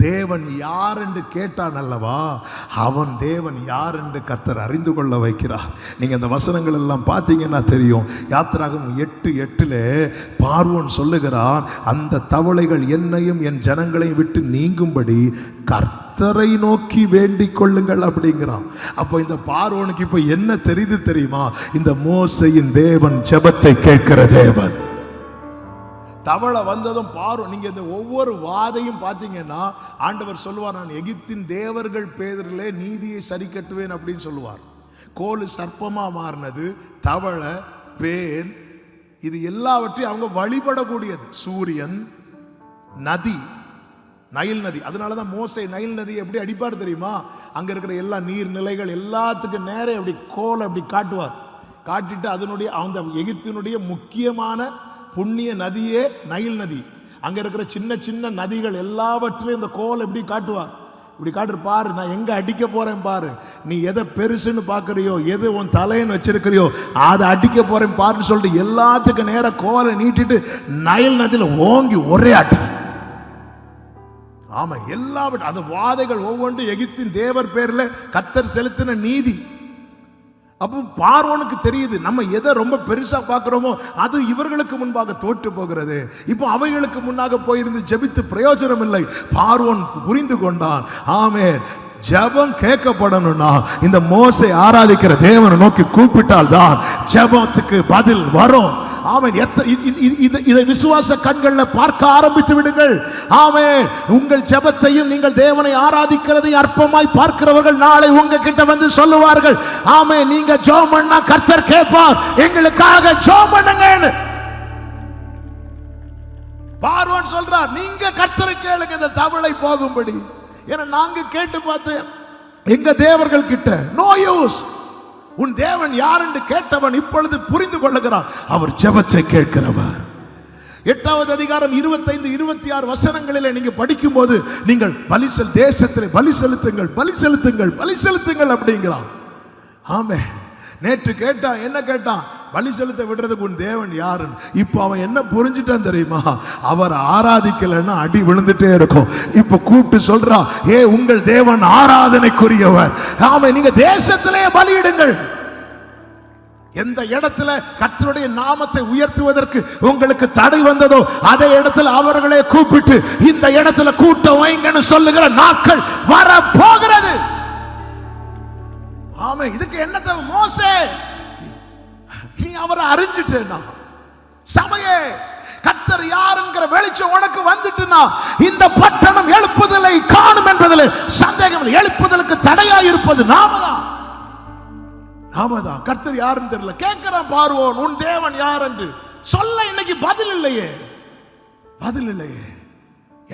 தேவன் யார் என்று கேட்டான் அல்லவா, அவன் தேவன் யார் என்று கர்த்தர் அறிந்து கொள்ள வைக்கிறார். நீங்க அந்த வசனங்கள் எல்லாம் பார்த்தீங்கன்னா தெரியும். யாத்திராகமம் 8:8 பார்வோன் சொல்லுகிறான், அந்த தவளைகள் என்னையும் என் ஜனங்களையும் விட்டு நீங்கும்படி கர்த்தரை நோக்கி வேண்டிக் கொள்ளுங்கள் அப்படிங்கிறான். அப்போ இந்த பார்வோனுக்கு இப்ப என்ன தெரியுது தெரியுமா? இந்த மோசையின் தேவன் ஜெபத்தை கேட்கிற தேவன். தவளை வந்ததும் பார்வோன், நீங்க இந்த ஒவ்வொரு வாதையும் பார்த்தீங்கன்னா ஆண்டவர் சொல்லுவார், நான் எகிப்தின் தேவர்கள் பேரிலே நீதியை சரி கட்டுவேன் அப்படின்னு சொல்லுவார். கோல் சர்ப்பமா மாறினது, தவளை, பேன், இது எல்லாவற்றையும் அவங்க வழிபடக்கூடியது. சூரியன், நதி, நைல் நதி. அதனாலதான் மோசே நைல் நதி எப்படி அடிப்பார் தெரியுமா? அங்க இருக்கிற எல்லா நீர்நிலைகள் எல்லாத்துக்கும் நேரே அப்படி கோல் அப்படி காட்டுவார். காட்டிட்டு அதனுடைய அந்த எகிப்தினுடைய முக்கியமான புண்ணிய நதியே நைல் நதி. அங்க இருக்கிற சின்ன சின்ன நதிகள் எல்லாவற்றிலும் இந்த கோல் எப்படி காட்டுவார். இப்படி காட்டு, பாரு நான் எங்க அடிக்க போறேன் பாரு, நீ எதை பெருசுன்னு பாக்குறியோ, எது உன் தலைன்னு வச்சிருக்கிறியோ அதை அடிக்க போறேன் பாருன்னு சொல்லிட்டு எல்லாத்துக்கும் நேரம் கோலை நீட்டிட்டு நைல் நதியில ஓங்கி ஒரே ஆட்டு. ஆமா, எல்லாவற்றும் அந்த வாதைகள் ஒவ்வொன்றும் எகிப்தின் தேவர் பேர்ல கர்த்தர் செலுத்தின நீதி. அப்போ பார்வோனுக்கு தெரியுது, நம்ம எதை ரொம்ப பெருசா பார்க்கிறோமோ அது இவர்களுக்கு முன்பாக தோற்று போகிறது. இப்போ அவைகளுக்கு முன்னாக போயிருந்து ஜெபித்து பிரயோஜனம் இல்லை. பார்வோன் புரிந்து கொண்டான். ஆமென். ஜெபம் கேட்கப்படணும்னா இந்த மோசே ஆராதிக்கிற தேவனை நோக்கி கூப்பிட்டால் தான் ஜெபத்துக்கு பதில் வரும். ஆமென். இதை விசுவாச கண்கள்ல பார்க்க ஆரம்பித்து விடுங்கள். ஆமென். உங்கள் ஜெபத்தையும் நீங்கள் தேவனை ஆராதிக்கிறதை அற்பமாய் பார்க்கிறவர்கள் நாளை உங்க கிட்ட வந்து சொல்லுவார்கள், ஆமென், நீங்க ஜெபம் பண்ணா கர்த்தர் கேட்பார், எங்களுக்காக ஜெபம் பண்ணுங்க. பார்வோன் சொல்றார், நீங்க கர்த்தரை கேளுங்க இந்த தவளை போகும்படி. ஏன்னா நாங்க கேட்டு பார்த்து எங்க தேவர்கள் கிட்ட நோ யூஸ். உன் தேவன் யார் என்று கேட்டவன் இப்பொழுது புரிந்து கொள்ளுகிறான், அவர் ஜெபத்தை கேட்கிறவர். 8வது அதிகாரம் 25-26 வசனங்களிலே நீங்க படிக்கும் போது நீங்கள் தேசத்திலே பலி செலுத்துங்கள், பலி செலுத்துங்கள், பலி செலுத்துங்கள் அப்படிங்கிறான். ஆமே. நேற்று கேட்டான், என்ன கேட்டான்? பலி செலுத்த விடுறதுக்கு உன் தேவன் யாருன்னு. இப்ப அவன் என்ன புரிஞ்சுட்டான் தெரியுமா? அவர் ஆராதிக்கலன்னா அடி விழுந்துட்டே இருக்கும். இப்ப கூப்பிட்டு சொல்றான், ஏ உங்கள் தேவன் ஆராதனைக்குரியவர். ஆமே, நீங்க தேசத்திலே பலியிடுங்கள். எந்த இடத்துல கர்த்தருடைய நாமத்தை உயர்த்துவதற்கு உங்களுக்கு தடை வந்ததோ அதே இடத்துல அவர்களே கூப்பிட்டு இந்த இடத்துல கூட்டம் வைங்கன்னு சொல்லுகிற நாட்கள் வர போகிறது. ஆமே. இதுக்கு என்னத்தை மோசே நீ அவரை அறிஞ்சிட்டேன்னா சபையே கர்த்தர் யாருங்கிற வெளிச்சம் உனக்கு வந்துட்டுனா இந்த பட்டணம் எழுப்புதலை காணும் என்பதில் சந்தேகம். எழுப்புதலுக்கு தடையா இருப்பது நாமதான். கர்த்தர் யாருன்னு தெரியல. கேட்கிறான் பார்வோன், உன் தேவன் யார் என்று சொல்ல இன்னைக்கு பதில் இல்லையே.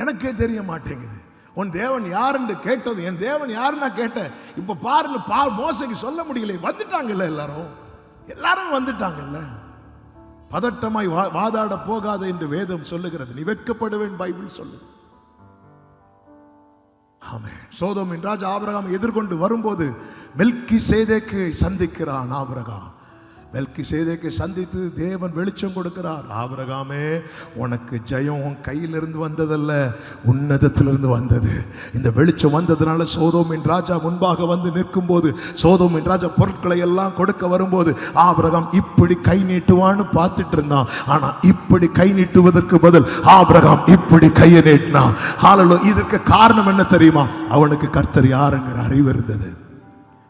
எனக்கே தெரிய மாட்டேங்குது. உன் தேவன் யாருன்னு கேட்டது, என் தேவன் யாருன்னு நான் கேட்டேன். இப்ப பாருன்னு மோசைக்கு சொல்ல முடியல. வந்துட்டாங்கல்ல, எல்லாரும் வந்துட்டாங்கல்ல. பதட்டமாய் வாதாட போகாத என்று வேதம் சொல்லுகிறது. நீ வெட்கப்படுவேன் பைபிள் சொல்லுது. ஆமென். சோதோமின் ராஜா ஆபிரகாம் எதிர்கொண்டு வரும்போது மெல்கிசேதேக்கை சந்திக்கிறான் ஆபிரகாம். மெல்கிசேதேக்கை சந்தித்து தேவன் வெளிச்சம் கொடுக்கிறார். ஆபிரகாமே, உனக்கு ஜெயம் உன் கையிலிருந்து வந்ததல்ல, உன்னதத்திலிருந்து வந்தது. இந்த வெளிச்சம் வந்ததுனால சோதோமின் ராஜா முன்பாக வந்து நிற்கும் போது, சோதோமின் ராஜா பொருட்களை எல்லாம் கொடுக்க வரும்போது ஆபிரகாம் இப்படி கை நீட்டுவான்னு பார்த்துட்டு இருந்தான். ஆனா இப்படி கை நீட்டுவதற்கு பதில் ஆபிரகாம் இப்படி கையை நீட்டினான். ஹல்லேலூயா. இதற்கு காரணம் என்ன தெரியுமா? அவனுக்கு கர்த்தர் யாருங்கிற அறிவு இருந்தது.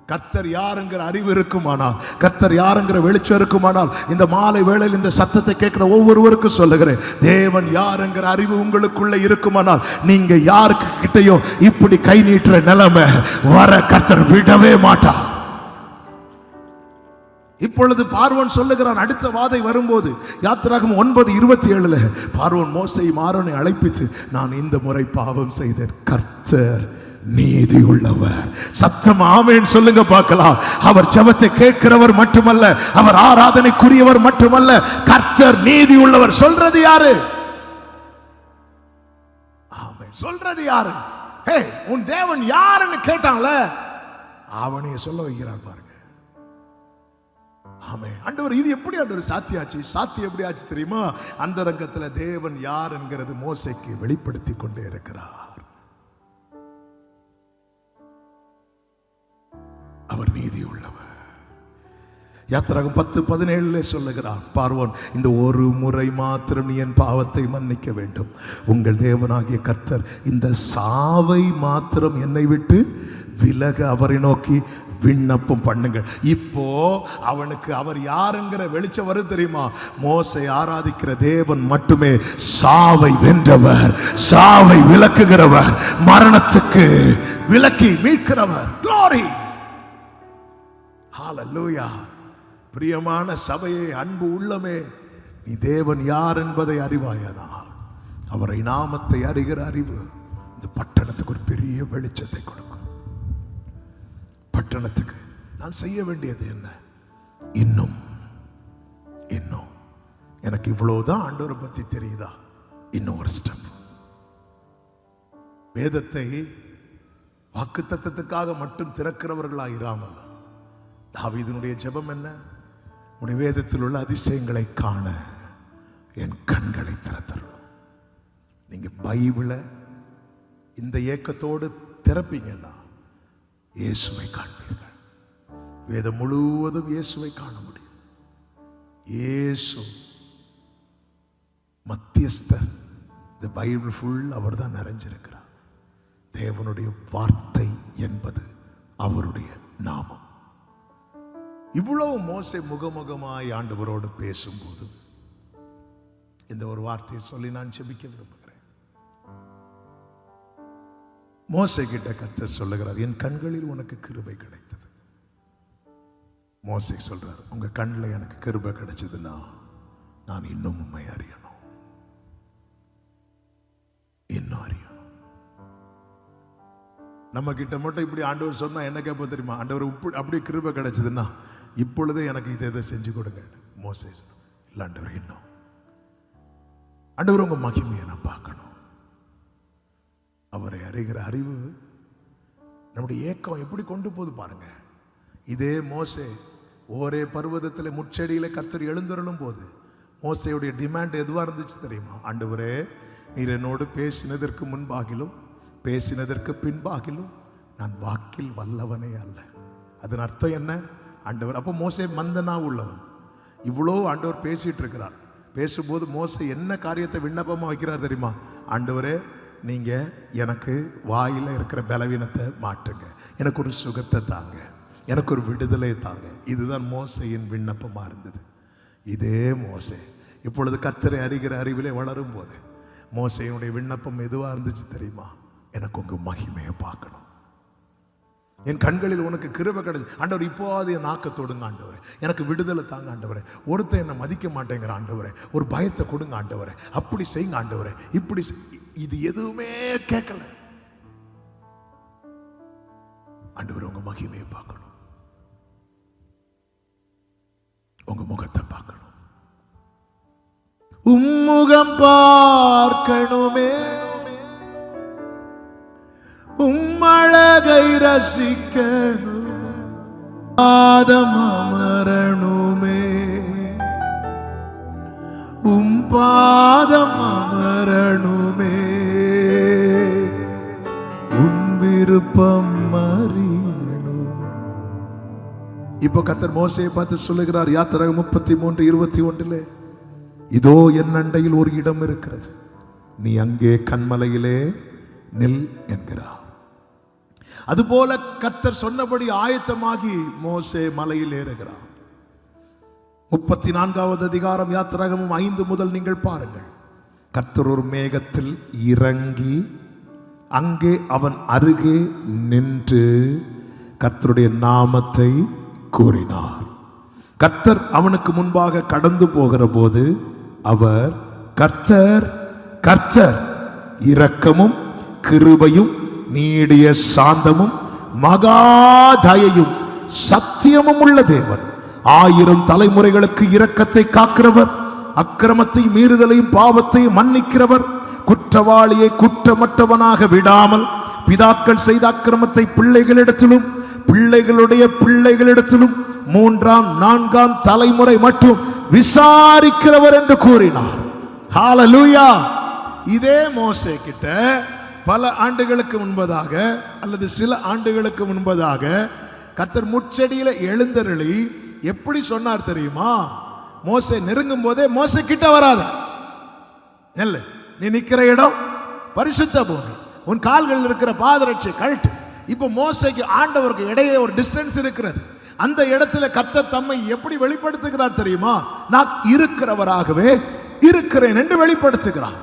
கர்த்தர் யாருங்கிற அறிவு இருக்குமானால், கர்த்தர் யாருங்கிற வெளிச்சம் இருக்குமானால், இந்த மாலை வேளையில் இந்த சத்தத்தை கேட்கிற ஒவ்வொருவருக்கும் சொல்லுகிறேன், தேவன் யாருங்கிற அறிவு உங்களுக்குள்ள இருக்குமானால் நீங்க யாருக்கு கிட்டையோ இப்படி கை நீட்டுற நிலைமை வர கர்த்தர் விடவே மாட்டார். இப்பொழுது பார்வோன் சொல்லுகிறான். அடுத்த வாதை வரும்போது யாத்திராகமம் 9:27 பார்வோன் மோசேயும் ஆரோனை அழைப்பித்து, நான் இந்த முறை பாவம் செய்தேன், கர்த்தர் நீதி உள்ளவர். சத்தம் ஆமென் சொல்லுங்க பார்க்கலாம். அவர் ஜெபத்தை கேட்கிறவர் மட்டுமல்ல, அவர் ஆராதனைக்குரியவர் மட்டுமல்ல, கர்த்தர் நீதி உள்ளவர். சொல்றது யாரு? ஆமென். சொல்றது யாரு? ஹே, உன் தேவன் யாருன்னு கேட்டான்ல, அவனையே சொல்ல வைக்கிறார் பாருங்க. ஆமென். ஆண்டவர் இது எப்படி ஆண்டவர் சாத்தியாச்சு? சாத்தியம் எப்படி ஆச்சு தெரியுமா? அந்த ரங்கத்துல தேவன் யார் என்கிறது மோசேக்கு வெளிப்படுத்தி கொண்டே இருக்கிறார். அவர் நீதி உள்ளவர். யாத்திராகமம் 10:17 சொல்லுகிறார் பார்வோன், இந்த ஒரு முறை மாத்திரம் நீ என் பாவத்தை மன்னிக்க வேண்டும். உங்கள் தேவனாகிய கர்த்தர் இந்த சாவை மாத்திரம் என்னை விட்டு விலக அவரை நோக்கி விண்ணப்பம் பண்ணுங்கள். இப்போ அவனுக்கு அவர் யாருங்கிற வெளிச்சம் வருது தெரியுமா? மோசே ஆராதிக்கிற தேவன் மட்டுமே சாவை வென்றவர், சாவை விலக்குகிறவர், மரணத்துக்கு விலக்கி மீட்கிறவர். Glory. ஹல்லேலூயா. பிரியமான சபையே, அன்பு உள்ளமே, நீ தேவன் யார் என்பதை அறிவாயானால், அவரை நாமத்தை அறிகிற அறிவு இந்த பட்டணத்துக்கு ஒரு பெரிய வெளிச்சத்தை கொடுக்கும். பட்டணத்துக்கு நான் செய்ய வேண்டியது என்ன? இன்னும் எனக்கு இவ்வளவுதான் ஆண்டவரை பத்தி தெரியுதா? இன்னும் ஒரு ஸ்டெப். வேதத்தை வாக்குத்தத்தத்துக்காக மட்டும் திறக்கிறவர்களாக இராமல், தாவீதுனுடைய ஜெபம் என்ன? உடைய வேதத்தில் உள்ள அதிசயங்களை காண என் கண்களை திறந்தருளும். நீங்க பைபிளை இந்த ஏக்கத்தோடு திறப்பீங்கன்னா இயேசுவை காண்பீர்கள். வேதம் முழுவதும் இயேசுவை காண முடியும். இயேசு மத்தியஸ்தர். இந்த பைபிள் ஃபுல் அவர் தான் நிறைஞ்சிருக்கிறார். தேவனுடைய வார்த்தை என்பது அவருடைய நாமம். இவ்வளவு மோசே முகமுகமாய் ஆண்டவரோடு பேசும்போது இந்த ஒரு வார்த்தையை சொல்லி நான் ஜெபிக்க விரும்புகிறேன். மோசே கிட்ட கர்த்தர் சொல்லுகிறார், என் கண்களில் உனக்கு கிருபை கிடைத்தது. மோசே சொல்றார், உங்க கண்ணில் எனக்கு கிருபை கிடைச்சதுன்னா நான் இன்னும் உண்மை அறியணும், இன்னும் அறியணும். நம்ம கிட்ட மட்டும் இப்படி ஆண்டவர் சொன்னா என்ன கேட்போம் தெரியுமா? ஆண்டவர் அப்படி கிருபை கிடைச்சதுன்னா இப்பொழுதே எனக்கு இதை செஞ்சு கொடுங்க. மோசே இல்ல, ஆண்டவர் இன்னும், ஆண்டவர் உங்க மகிமையை நான் பார்க்கணும். அவரை அறிகிற அறிவு நம்முடைய ஏக்கம் எப்படி கொண்டு போது பாருங்க. இதே மோசே ஒரே பர்வதத்தில் முச்செடியில கர்த்தர் எழுந்தருளும் போது மோசேயுடைய டிமாண்ட் எதுவா இருந்துச்சு தெரியுமா? ஆண்டவரே, நீர் என்னோடு பேசினதற்கு முன்பாகிலும் பேசினதற்கு பின்பாகிலும் நான் வாக்கில் வல்லவனே அல்ல. அதன் அர்த்தம் என்ன? ஆண்டவர். அப்போ மோசே மந்தனா உள்ளவன். இவ்வளோ ஆண்டவர் பேசிட்டு இருக்கிறார். பேசும்போது மோசே என்ன காரியத்தை விண்ணப்பமாக வைக்கிறார் தெரியுமா? ஆண்டவரே, நீங்க எனக்கு வாயில இருக்கிற பலவீனத்தை மாற்றுங்க, எனக்கு ஒரு சுகத்தை தாங்க, எனக்கு ஒரு விடுதலை தாங்க. இதுதான் மோசையின் விண்ணப்பமா இருந்தது. இதே மோசே இப்பொழுது கர்த்தரை அறிகிற அறிவிலே வளரும் போது மோசையுடைய விண்ணப்பம் எதுவா இருந்துச்சு தெரியுமா? எனக்கு உங்க மகிமையை பார்க்கணும், என் கண்களில் உனக்கு கிருபை கிடைச்சு. ஆண்டவர், இப்போது என் நாக்க தொடுங்க ஆண்டவரே, எனக்கு விடுதலை தாங்க ஆண்டவரே, ஒருத்தர் என்னை மதிக்க மாட்டேங்கிற ஆண்டவரே, ஒரு பயத்தை கொடுங்க ஆண்டவரே, அப்படி செய்யுங்க ஆண்டவரே, இப்படி. இது எதுவுமே கேட்கல. ஆண்டவர், உங்க மகிமையை பார்க்கணும், உங்க முகத்தை பார்க்கணும், உம்முகம் பார்க்கணுமே, உம்மழகை ரசிக்கணுமே, பாதம் அமரணுமே, பாதம் அமரணுமே, உன் விருப்பம் அறியணும். இப்போ கர்த்தர் மோசேயை பார்த்து சொல்லுகிறார், யாத்திராகமம் 33:21, இதோ என் அண்டையில் ஒரு இடம் இருக்கிறது, நீ அங்கே கன்மலையிலே நில் என்கிறார். அதுபோல கர்த்தர் சொன்னபடி ஆயத்தமாகி மோசே மலையில் ஏறுகிறார். 34வது அதிகாரம் யாத்திராகமம் 5 முதல் நீங்கள் பாருங்கள். கர்த்தர் ஒரு மேகத்தில் இறங்கி அங்கே அவன் அருகே நின்று கர்த்தருடைய நாமத்தை கூறினார். கர்த்தர் அவனுக்கு முன்பாக கடந்து போகிற போது அவர், கர்த்தர் கர்த்தர் இரக்கமும் கிருபையும் நீடிய சாந்தமும் மகா தயையும் சத்தியமும் உள்ள தேவன், 1000 தலைமுறைகளுக்கு இரக்கத்தை காக்கிறவர், அக்கிரமத்தை மீறுதலையும் பாவத்தையும் மன்னிக்கிறவர், குற்றவாளியை குற்றமற்றவனாக விடாமல் பிதாக்கள் செய்த அக்கிரமத்தை பிள்ளைகளிடத்திலும் பிள்ளைகளுடைய பிள்ளைகளிடத்திலும் 3ஆம் 4ஆம் தலைமுறை மட்டும் விசாரிக்கிறவர் என்று கூறினார். ஹல்லேலூயா. இதே மோசே கிட்ட பல ஆண்டுகளுக்கு முன்பதாக அல்லது சில ஆண்டுகளுக்கு முன்பதாக கர்த்தர் முச்செடியில எழுந்தருளி எப்படி சொன்னார் தெரியுமா? மோசே நெருங்கும் போதே மோசே கிட்ட வராத, நெல்ல, நீ நிக்கிற இடம் பரிசுத்த பூமி, உன் கால்கள் இருக்கிற பாதரட்சை கழட்டு. இப்போ மோசேக்கு ஆண்டவருக்கு இடையே ஒரு டிஸ்டன்ஸ் இருக்கிறது. அந்த இடத்துல கர்த்தர் தம்மை எப்படி வெளிப்படுத்துகிறார் தெரியுமா? நான் இருக்கிறவராகவே இருக்கிறேன் என்று வெளிப்படுத்துகிறார்.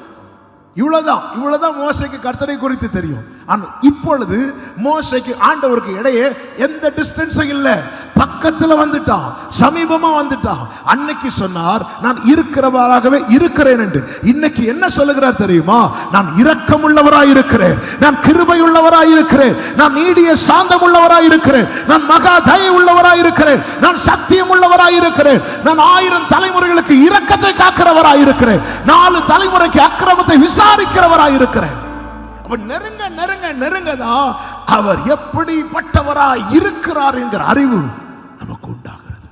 இவ்வளவுதான் மோசேக்கு கர்த்தரை குறித்து தெரியும். ஆனால் இப்பொழுது மோசேக்கு ஆண்டவருக்கு இடையே எந்த டிஸ்டன்ஸும் இல்லை, பக்கத்துல வந்துட்டான், சமீபமா வந்துட்டான். அன்னைக்கு சொன்னார் நான் இருக்கிறவராகவே இருக்கிறேன் என்று. இன்னைக்கு என்ன சொல்லுகிறார் தெரியுமா? நான் இரக்கமுள்ளவராய் இருக்கிறேன், நான் கிருபை உள்ளவராய் இருக்கிறேன், நான் நீடிய சாந்தம் உள்ளவராய் இருக்கிறேன், நான் மகா தயை உள்ளவராய் இருக்கிறேன், நான் சத்தியம் உள்ளவராய் இருக்கிறேன், நான் 1000 தலைமுறைகளுக்கு இரக்கத்தை காக்கிறவராய் இருக்கிறேன், 4 தலைமுறைக்கு அக்கிரமத்தை விசாரிக்கிறவராய் இருக்கிறேன். அப்ப நெருங்க நெருங்க நெருங்கதான் அவர் எப்படிப்பட்டவராய் இருக்கிறார் என்கிற அறிவு நமக்கு உண்டாகிறது.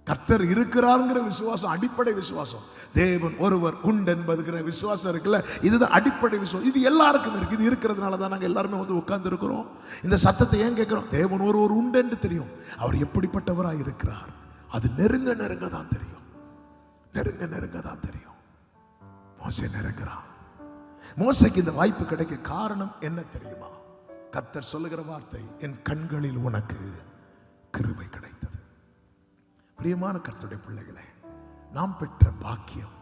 கர்த்தர் இருக்கிறார்ங்கிற விசுவாசம் அடிப்படை விசுவாசம். தேவன் ஒருவர் உண்டு என்பதுங்கிற விசுவாசம் இருக்குல்ல, இதுதான் அடிப்படை விசுவாசம். இது எல்லாருக்கும் இருக்கு. இது இருக்கிறதுனால தான் நாங்கள் எல்லாருமே வந்து உட்கார்ந்து இருக்கிறோம். இந்த சத்தத்தை ஏன் கேட்கிறோம்? தேவன் ஒருவர் உண்டு என்று தெரியும், அவர் எப்படிப்பட்டவராய் இருக்கிறார். அது நெருங்க நெருங்க தான் தெரியும், நெருங்க நெருங்க தான் தெரியும். மோசே நெருங்குறான். மோசேக்கு இந்த வாய்ப்பு கிடைக்க காரணம் என்ன தெரியுமா? கர்த்தர் சொல்லுகிற வார்த்தை, என் கண்களில் உனக்கு கிருபை கிடைத்தது. பிரியமான கர்த்தருடைய பிள்ளைகளே, நாம் பெற்ற பாக்கியம்.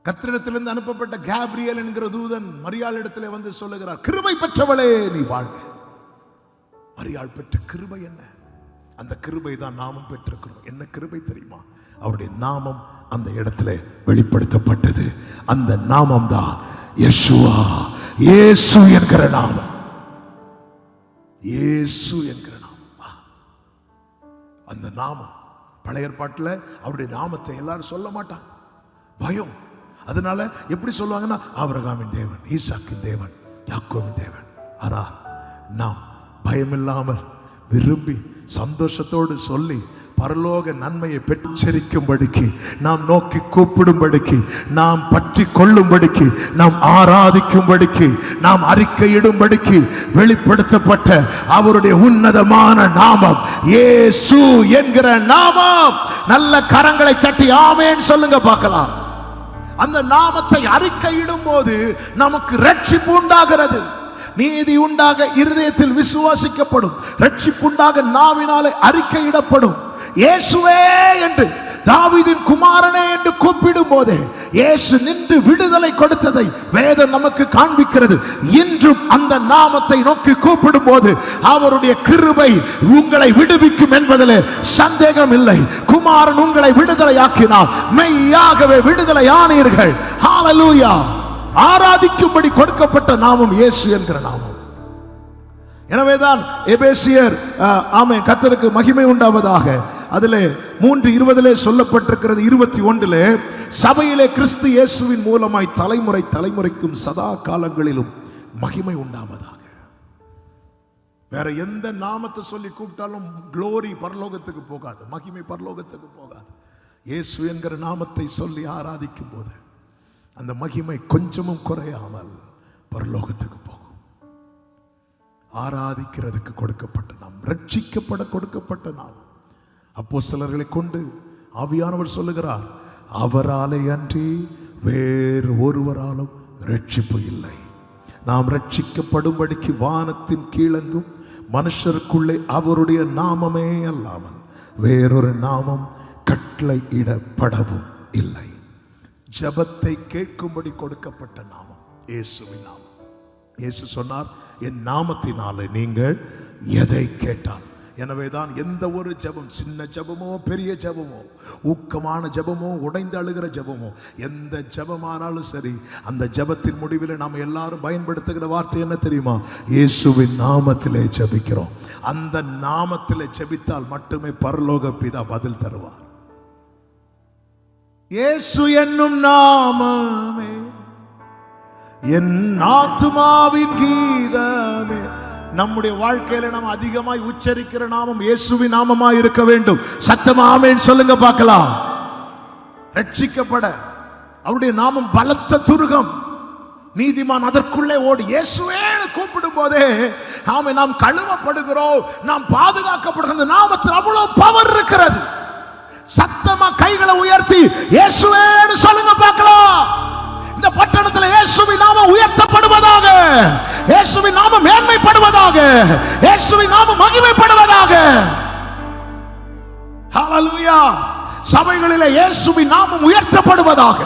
கர்த்தரிடத்திலிருந்து அனுப்பப்பட்ட கேப்ரியல் என்கிற தூதன் மரியாள் இடத்திலே வந்து சொல்லுகிறார், கிருபை பெற்றவளே நீ வாழ்க. மரியாள் பெற்ற கிருபை என்ன? அந்த கிருபை தான் நாமும் பெற்றிருக்கிறோம். என்ன கிருபை தெரியுமா? அவருடைய நாமம் அந்த இடத்துல வெளிப்படுத்தப்பட்டது. அந்த நாமம் தான் யெஷுவா, இயேசு என்கிற நாமம். இயேசு என்கிற நாமம். அந்த நாமம் பழைய ஏற்பாட்டில் அவருடைய நாமத்தை எல்லாரும் சொல்ல மாட்டாங்க, பயம். அதனால எப்படி சொல்லுவாங்கன்னா, ஆபிரகாமின் தேவன், ஈசாக்கின் தேவன், யாக்கோபின் தேவன். ஆனால் நாம் பயமில்லாமல் விரும்பி சந்தோஷத்தோடு சொல்லி பரலோக நன்மையை பெற்றரிக்கும்படிக்கு, நாம் நோக்கி கூப்பிடும்படிக்கு, நாம் பற்றி கொள்ளும்படிக்கு, நாம் ஆராதிக்கும்படிக்கு, நாம் அறிக்கையிடும்படிக்கு வெளிப்படுத்தப்பட்ட அவருடைய உன்னதமான நாமம் இயேசு என்கிற நாமம். நல்ல கரங்களை தட்டி ஆமென் சொல்லுங்க பார்க்கலாம். அந்த நாமத்தை அறிக்கையிடும் போது நமக்கு ரட்சிப்பு உண்டாகிறது. நீதி உண்டாக இருதயத்தில் விசுவாசிக்கப்படும், ரட்சிப்பு உண்டாக நாவினாலே அறிக்கையிடப்படும். இயேசுவே என்று, தாவீதின் குமாரனே என்று கூப்பிடும் போதே இயேசு நின்று விடுதலை கொடுத்ததை வேதம் நமக்கு காண்பிக்கிறது. இன்றும் அந்த நாமத்தை நோக்கி கூப்பிடும் போது அவருடைய கிருபை உங்களை விடுவிக்கும் என்பதிலே சந்தேகம் இல்லை. குமாரன் உங்களை விடுதலை ஆக்கினார், மெய்யாகவே விடுதலை ஆனீர்கள். ஹல்லேலூயா. ஆராதிக்கும்படி கொடுக்கப்பட்ட நாமம் இயேசு என்கிற நாமம். எனவேதான் எபேசியர் ஆமென் கர்த்தருக்கு மகிமை உண்டாவதாக அதிலே 3:20 சொல்லப்பட்டிருக்கிறது. 21 சபையிலே கிறிஸ்து இயேசுவின் மூலமாய் தலைமுறை தலைமுறைக்கும் சதா காலங்களிலும் மகிமை உண்டாவதாக. வேற எந்த நாமத்தை சொல்லி கூப்பிட்டாலும் குளோரி பரலோகத்துக்கு போகாது, மகிமை பரலோகத்துக்கு போகாது. இயேசு என்கிற நாமத்தை சொல்லி ஆராதிக்கும் போது அந்த மகிமை கொஞ்சமும் குறையாமல் பரலோகத்துக்கு போகும். ஆராதிக்கிறதுக்கு கொடுக்கப்பட்ட நாம், ரட்சிக்கப்பட கொடுக்கப்பட்ட நாம். அப்போஸ்தலர்களை கொண்டு ஆவியானவர் சொல்லுகிறார், அவராலே அன்றி வேறு ஒருவராலும் ரட்சிப்பு இல்லை. நாம் ரட்சிக்கப்படும்படிக்கு வானத்தின் கீழங்கும் மனுஷருக்குள்ளே அவருடைய நாமமே அல்லாமல் வேறொரு நாமம் கட்டளையிடப்படவும் இல்லை. ஜபத்தை கேட்கும்படி கொடுக்கப்பட்ட நாமம் இயேசுவின் நாமம். இயேசு சொன்னார், என் நாமத்தினாலே நீங்கள் எதை கேட்டால். எனவேதான் எந்த ஒரு ஜபம், சின்ன ஜபமோ பெரிய ஜபமோ, ஊக்கமான ஜபமோ உடைந்து அழுகிற ஜபமோ, எந்த ஜபமானாலும் சரி, அந்த ஜபத்தின் முடிவில் நாம் எல்லாரும் பயன்படுத்துகிற வார்த்தை என்ன தெரியுமா? இயேசுவின் நாமத்திலே ஜபிக்கிறோம். அந்த நாமத்திலே ஜபித்தால் மட்டுமே பரலோக பிதா பதில் தருவார். இயேசு என்னும் நாமமே என் ஆத்துமாவின் கீதமே. நம்முடைய வாழ்க்கையில நாம் அதிகமாய் உச்சரிக்கிற நாமம் இயேசுவின் நாமமாய் இருக்க வேண்டும். சத்தமா ஆமென் சொல்லுங்க பார்க்கலாம். ரட்சிக்கப்பட அவருடைய நாமம் பலத்த துருகம். நீதிமான் அதற்குள்ளே ஓடி இயேசுவே கூப்பிடும் போதே நாம் கழுவப்படுகிறோம், நாம் பாதுகாக்கப்படுகிற அந்த நாமத்தில் அவ்வளவு பவர் இருக்கிறது. சத்தமா கைகளை உயர்த்தி இயேசுவே சொல்லுங்க பார்க்கலாம். இந்த பட்டணத்தில் இயேசுவின் நாமம் உயர்த்தப்படுவதாக, இயேசுவின் நாமம் மேன்மைப்படுவதாக, இயேசுவின் நாமம் மகிமைப்படுவதாக. ஹல்லேலூயா. சபைகளிலே இயேசுவின் நாமம் உயர்த்தப்படுவதாக.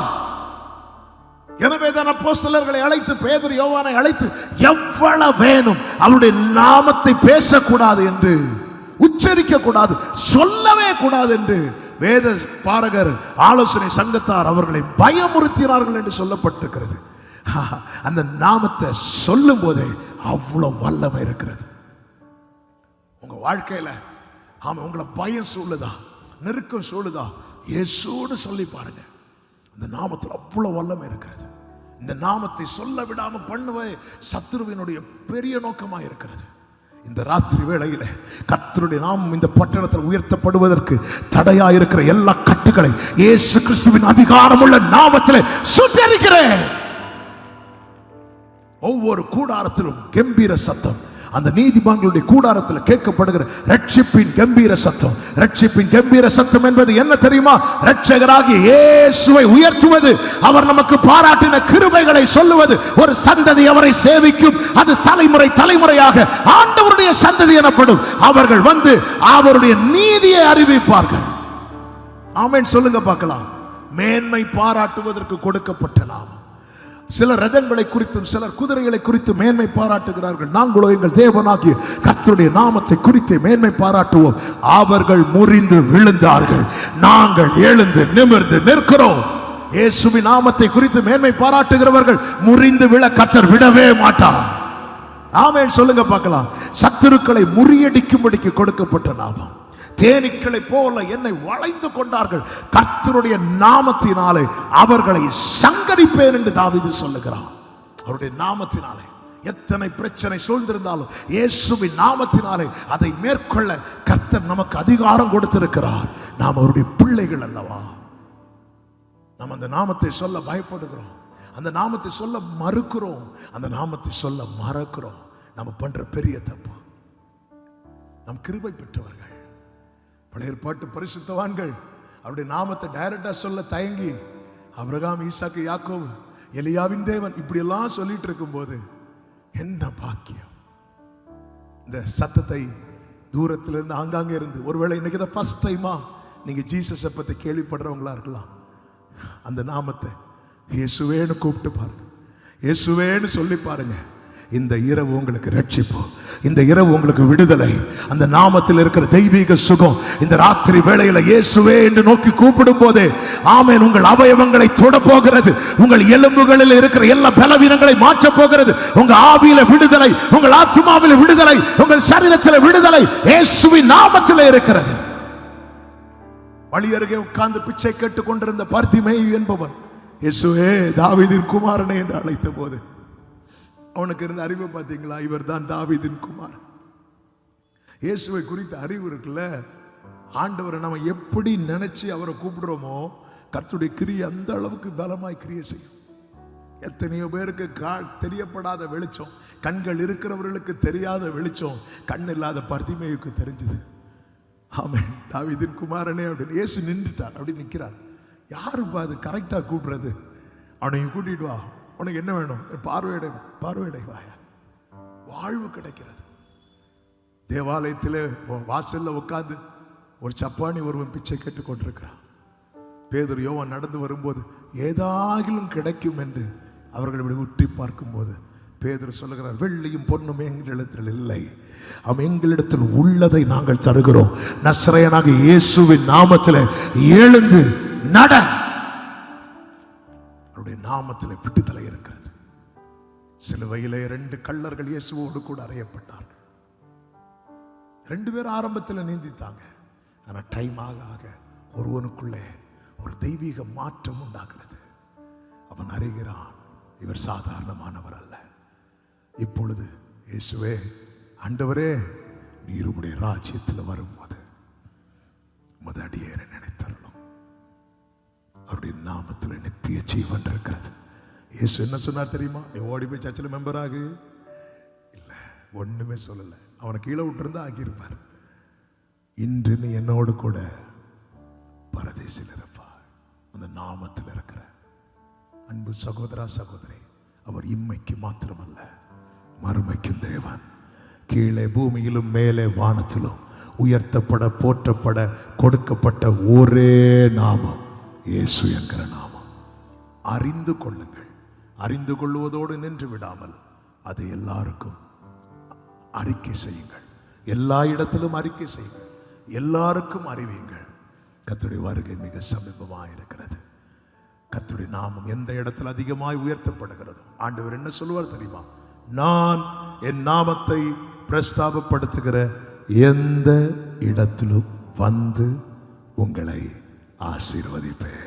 எனவே தான் அப்போஸ்தலர்களை அழைத்து, பேதுரு யோவானை அழைத்து, எவ்வளவு வேணும் அவருடைய நாமத்தை பேசக்கூடாது என்று, உச்சரிக்க கூடாது, சொல்லவே கூடாது என்று வேத பாரகர் ஆலோசனை சங்கத்தார் அவர்களை பயமுறுத்தினார்கள் என்று சொல்லப்பட்டிருக்கிறது. அந்த நாமத்தை சொல்லும் போதே அவ்வளவு வல்லமை இருக்கிறது. உங்க வாழ்க்கையில உங்களை பயம் சூழுதா, நெருக்கம் சூழுதா, இயேசுன்னு சொல்லி பாருங்க. அந்த நாமத்தில் அவ்வளவு வல்லமை இருக்கிறது. இந்த நாமத்தை சொல்ல விடாம பண்ணுவே சத்துருவினுடைய பெரிய நோக்கமா இருக்கிறது. இந்த ராத்திரி வேளையில கர்த்தருடைய நாமம் இந்த பட்டணத்தில் உயர்த்தப்படுவதற்கு தடையா இருக்கிற எல்லா கட்டுகளை இயேசு கிறிஸ்துவின் அதிகாரமுள்ள நாமத்திலே சுட்டெரிக்கிறேன். ஒவ்வொரு கூடாரத்திலும் கம்பீர சத்தம், அந்த நீதிமான்களுடைய கூடாரத்தில் கேட்கப்படுகிற ரட்சிப்பின் கம்பீர சத்தம். ரட்சிப்பின் கம்பீர சத்தம் என்பது என்ன தெரியுமா? ரட்சகராகிய இயேசுவை உயர்த்துவது, அவர் நமக்கு பாராட்டின கிருபைகளை சொல்லுவது. ஒரு சந்ததி அவரை சேவிக்கும், அது தலைமுறை தலைமுறையாக ஆண்டவருடைய சந்ததி எனப்படும். அவர்கள் வந்து அவருடைய நீதியை அறிவிப்பார்கள். ஆமென் சொல்லுங்க பார்க்கலாம். மேன்மை பாராட்டுவதற்கு கொடுக்கப்பட்ட நாமம். சிலர் ரதங்களை குறித்தும் சிலர் குதிரைகளை குறித்து மேன்மை பாராட்டுகிறார்கள். நாங்களோ எங்கள் தேவனாகிய கர்த்தருடைய நாமத்தை குறித்து மேன்மை பாராட்டுவோம். அவர்கள் முறிந்து விழுந்தார்கள், நாங்கள் எழுந்து நிமிர்ந்து நிற்கிறோம். இயேசுவின் நாமத்தை குறித்து மேன்மை பாராட்டுகிறவர்கள் முறிந்து விழ கர்த்தர் விடவே மாட்டார். ஆமென் சொல்லுங்க பார்க்கலாம். சத்துருக்களை முறியடிக்கும்படிக்கு கொடுக்கப்பட்ட நாமம். தேனீக்களை போல என்னை வளைந்து கொண்டார்கள், கர்த்தருடைய நாமத்தினாலே அவர்களை சங்கரிப்பேன் என்று தாவீது சொல்லுகிறான். அவருடைய நாமத்தினாலே எத்தனை பிரச்சனை சூழ்ந்திருந்தாலும் இயேசுவின் நாமத்தினாலே அதை மேற்கொள்ள கர்த்தர் நமக்கு அதிகாரம் கொடுத்திருக்கிறார். நாம் அவருடைய பிள்ளைகள் அல்லவா? நாம் அந்த நாமத்தை சொல்ல பயப்படுகிறோம், அந்த நாமத்தை சொல்ல மறுக்கிறோம், அந்த நாமத்தை சொல்ல மறக்கிறோம். நம்ம பண்ற பெரிய தப்பு. நம் கிருபை பெற்றவர்கள், பழைய ஏற்பாட்டு பரிசுத்தவான்கள் அவருடைய நாமத்தை டைரக்டா சொல்ல தயங்கி ஆபிரகாம், ஈசாக்கு, யாக்கோபு, எலியாவின் தேவன் இப்படி எல்லாம் சொல்லிட்டு இருக்கும் போது என்ன பாக்கியம்! இந்த சத்தத்தை தூரத்திலிருந்து ஆங்காங்கே இருந்து, ஒருவேளை இன்னைக்கு தான் ஃபர்ஸ்ட் டைமா நீங்க ஜீசஸை பத்தி கேள்விப்படுறவங்களா இருக்கலாம். அந்த நாமத்தை இயேசுவேன்னு கூப்பிட்டு பாருங்க, இயேசுவேன்னு சொல்லி பாருங்க. இந்த இரவு உங்களுக்கு ரட்சிப்பு, இந்த இரவு உங்களுக்கு விடுதலை, அந்த நாமத்தில் இருக்கிற தெய்வீக சுகம் இந்த ராத்திரி வேளையில இயேசுவே என்று நோக்கி கூப்பிடும் போதே ஆமென், உங்கள் அவயவங்களை தொட போகிறது, உங்கள் எலும்புகளில் இருக்கிற எல்லா பலவீனங்களை மாற்ற போகிறது. உங்க ஆவியில விடுதலை, உங்கள் ஆத்மாவில விடுதலை, உங்கள் சரீரத்தில் விடுதலை இயேசுவின் நாமத்தில் இருக்கிறது. வழி அருகே உட்கார்ந்து பிச்சை கேட்டுக் கொண்டிருந்த பர்திமேயு என்பவன் இயேசுவே தாவீதின் குமாரனே என்று அழைத்த போது அவனுக்கு இருந்த அறிவை பார்த்தீங்களா? இவர் தான் தாவீதின் குமாரன். இயேசுவை குறித்த அறிவு இருக்குல்ல, ஆண்டவரை நம்ம எப்படி நினைச்சு அவரை கூப்பிடுறோமோ கர்த்தருடைய கிரியை அந்த அளவுக்கு பலமாய் கிரியை செய்யும். எத்தனையோ பேருக்கு தெரியப்படாத வெளிச்சம், கண்கள் இருக்கிறவர்களுக்கு தெரியாத வெளிச்சம் கண் இல்லாத பர்திமேயுக்கு தெரிஞ்சது. ஆமென், தாவீதின் குமாரனே அப்படின்னு இயேசு நின்றுட்டார், அப்படி நிற்கிறார். யாருப்பா அது கரெக்டா கூப்பிடுறது? அவனையும் கூட்டிட்டு வா, உனக்கு என்ன வேணும்? பார்வையடைவாயா, வாழ்வு கிடைக்கிறது. தேவாலயத்தில் வாசல்ல உட்கார்ந்து ஒரு சப்பானி ஒருவன் பிச்சை கேட்டுக் கொண்டிருக்கிறான். பேதுரு யோவான் நடந்து வரும்போது ஏதாகிலும் கிடைக்கும் என்று அவர்கள் இப்படி உற்றி பார்க்கும்போது பேதுரு சொல்லுகிறார், வெள்ளியும் பொன்னும் எங்களிடத்தில் இல்லை, எங்களிடத்தில் உள்ளதை நாங்கள் தருகிறோம். நசரேயனாக இயேசுவின் நாமத்தில் எழுந்து நட. அவருடைய நாமத்தில் விடுதலை இருக்கிறது. சிலுவையிலே 2 கள்ளர்கள் இயேசுவோடு கூட அறையப்பட்டார்கள். 2 பேரும் ஆரம்பத்தில் நீந்தித்தாங்க. ஆனா டைம் ஆக ஆக ஒருவனுக்குள்ளே ஒரு தெய்வீக மாற்றம் உண்டாகிறது. அவன் அறிகிறான், இவர் சாதாரணமானவர் அல்ல. இப்பொழுது இயேசுவே, ஆண்டவரே, நீர் உம்முடைய ராஜ்யத்தில் வரும்போது உமது அடியேரை நினைத்தரணும். அவருடைய நாமத்தில் நித்திய ஜீவன் இருக்கிறது. இயேசு என்ன சொன்னார் தெரியுமா? நீ ஓடி போய் சர்ச்சில் மெம்பர் ஆகு இல்ல, ஒண்ணுமே சொல்லல. அவனை கீழே விட்டுருந்தா ஆக்கியிருப்பார். இன்று நீ என்னோடு கூட பரதேசில் இருப்பார். அந்த நாமத்தில் இருக்கிற அன்பு சகோதரா சகோதரி, அவர் இம்மைக்கு மாத்திரமல்ல மறுமைக்கும் தேவன். கீழே பூமியிலும் மேலே வானத்திலும் உயர்த்தப்பட போற்றப்பட கொடுக்கப்பட்ட ஒரே நாமம் இயேசு என்கிற நாமம். அறிந்து கொள்ளுங்கள். அறிந்து கொள்வதோடு நின்று விடாமல் அதை எல்லாருக்கும் அறிக்கை செய்யுங்கள். எல்லா இடத்திலும் அறிக்கை செய்யுங்கள், எல்லாருக்கும் அறிவியுங்கள். கர்த்தருடைய வருகை மிக சமீபமாக இருக்கிறது. கர்த்தருடைய நாமம் எந்த இடத்தில் அதிகமாய் உயர்த்தப்படுகிறதோ ஆண்டவர் என்ன சொல்லுவார் தெரியுமா? நான் என் நாமத்தை பிரஸ்தாபப்படுத்துகிற எந்த இடத்திலும் வந்து உங்களை ஆசீர்வதிப்பேன்.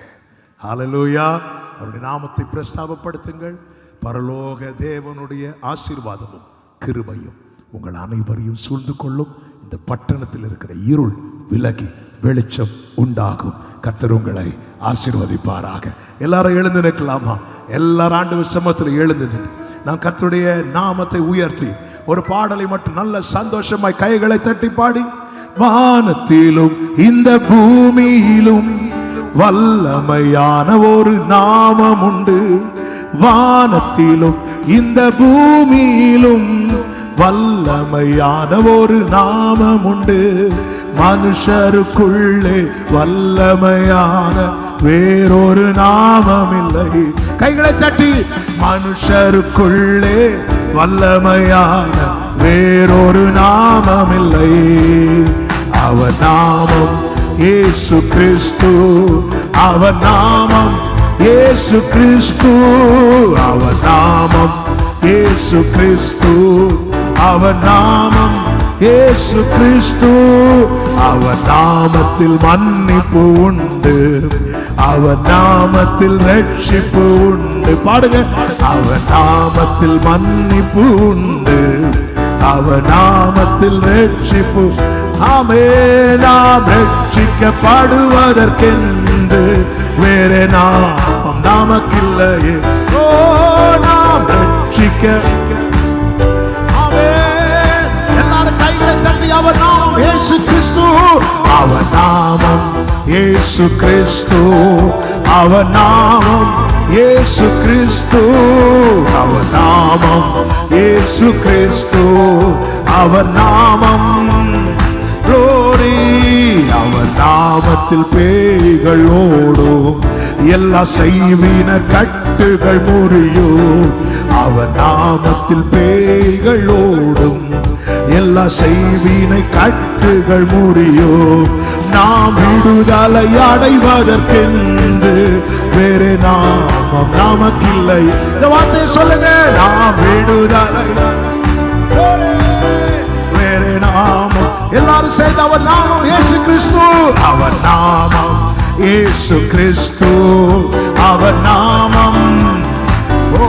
ஹல்லேலூயா. அவருடைய நாமத்தை பிரஸ்தாபப்படுத்துங்கள். பரலோக தேவனுடைய ஆசீர்வாதமும் கிருபையும் உங்கள் அனைவரையும் சூழ்ந்து கொள்ளும். இந்த பட்டணத்தில் இருக்கிற இருள் விலகி வெளிச்சம் உண்டாகும். கர்த்தர் உங்களை ஆசீர்வதிப்பாராக. எல்லாரும் எழுந்து நிற்கலாமா? எல்லாரும் ஆண்டவர் சமூகத்தில் எழுந்து நின்று நான் கர்த்தருடைய நாமத்தை உயர்த்தி ஒரு பாடலை மட்டும் நல்ல சந்தோஷமாய் கைகளை தட்டி பாடி, வானத்திலும் இந்த பூமியிலும் வல்லமையான ஒரு நாமம் உண்டு. வானத்திலும் இந்த பூமியிலும் வல்லமையான ஒரு நாமம் உண்டு. மனுஷருக்குள்ளே வல்லமையான வேறொரு நாமம் இல்லை. கைகளை தட்டி, மனுஷருக்குள்ளே வல்லமையான வேறொரு நாமம் இல்லை. அவர் நாமம் இயேசு கிறிஸ்து. அவர் நாமம் இயேசு கிறிஸ்து. அவர் நாமம் இயேசு கிறிஸ்து. அவர் நாமம் இயேசு கிறிஸ்து. அவர் நாமத்தில் மன்னிப்பு உண்டு. அவர் நாமத்தில் ரட்சிப்பு உண்டு. உண்டு. பாடுங்க. அவர் நாமத்தில் மன்னிப்பு உண்டு, அவர் நாமத்தில் ரட்சிப்பு. ஆமே, நாம் ரட்சிக்கப்படுவதற்கென்று வேறே நாமம் நமக்கில்லையே. ஓ, நாம் ரட்சிக்க. ஆமே, எல்லாரும் கைகளை தட்டி அவர் நாமம் இயேசு கிறிஸ்து, அவர் நாமம் இயேசு கிறிஸ்து, அவர் நாமம் இயேசு கிறிஸ்து, அவர் நாமம் இயேசு கிறிஸ்து, அவர் நாமம். glory. அவர் நாமத்தில் பேய்கள் ஓடும், எல்லா செய்வின கட்டுகள் முறியும். அவர் நாமத்தில் பேய்கள் ஓடும், எல்லா செய்வினை கட்டுகள் முறியும். நாம் விடுதலை அடைவதற்கென்று வேறு நாமம் நமக்கில்லை. இந்த வார்த்தையை சொல்லுங்க. நாம் விடுதலை வேறு நாமம். எல்லாரும் சேர்ந்து அவர் நாமம் இயேசு கிறிஸ்து, அவர் நாமம் இயேசு கிறிஸ்து, அவர் நாமம். ஓ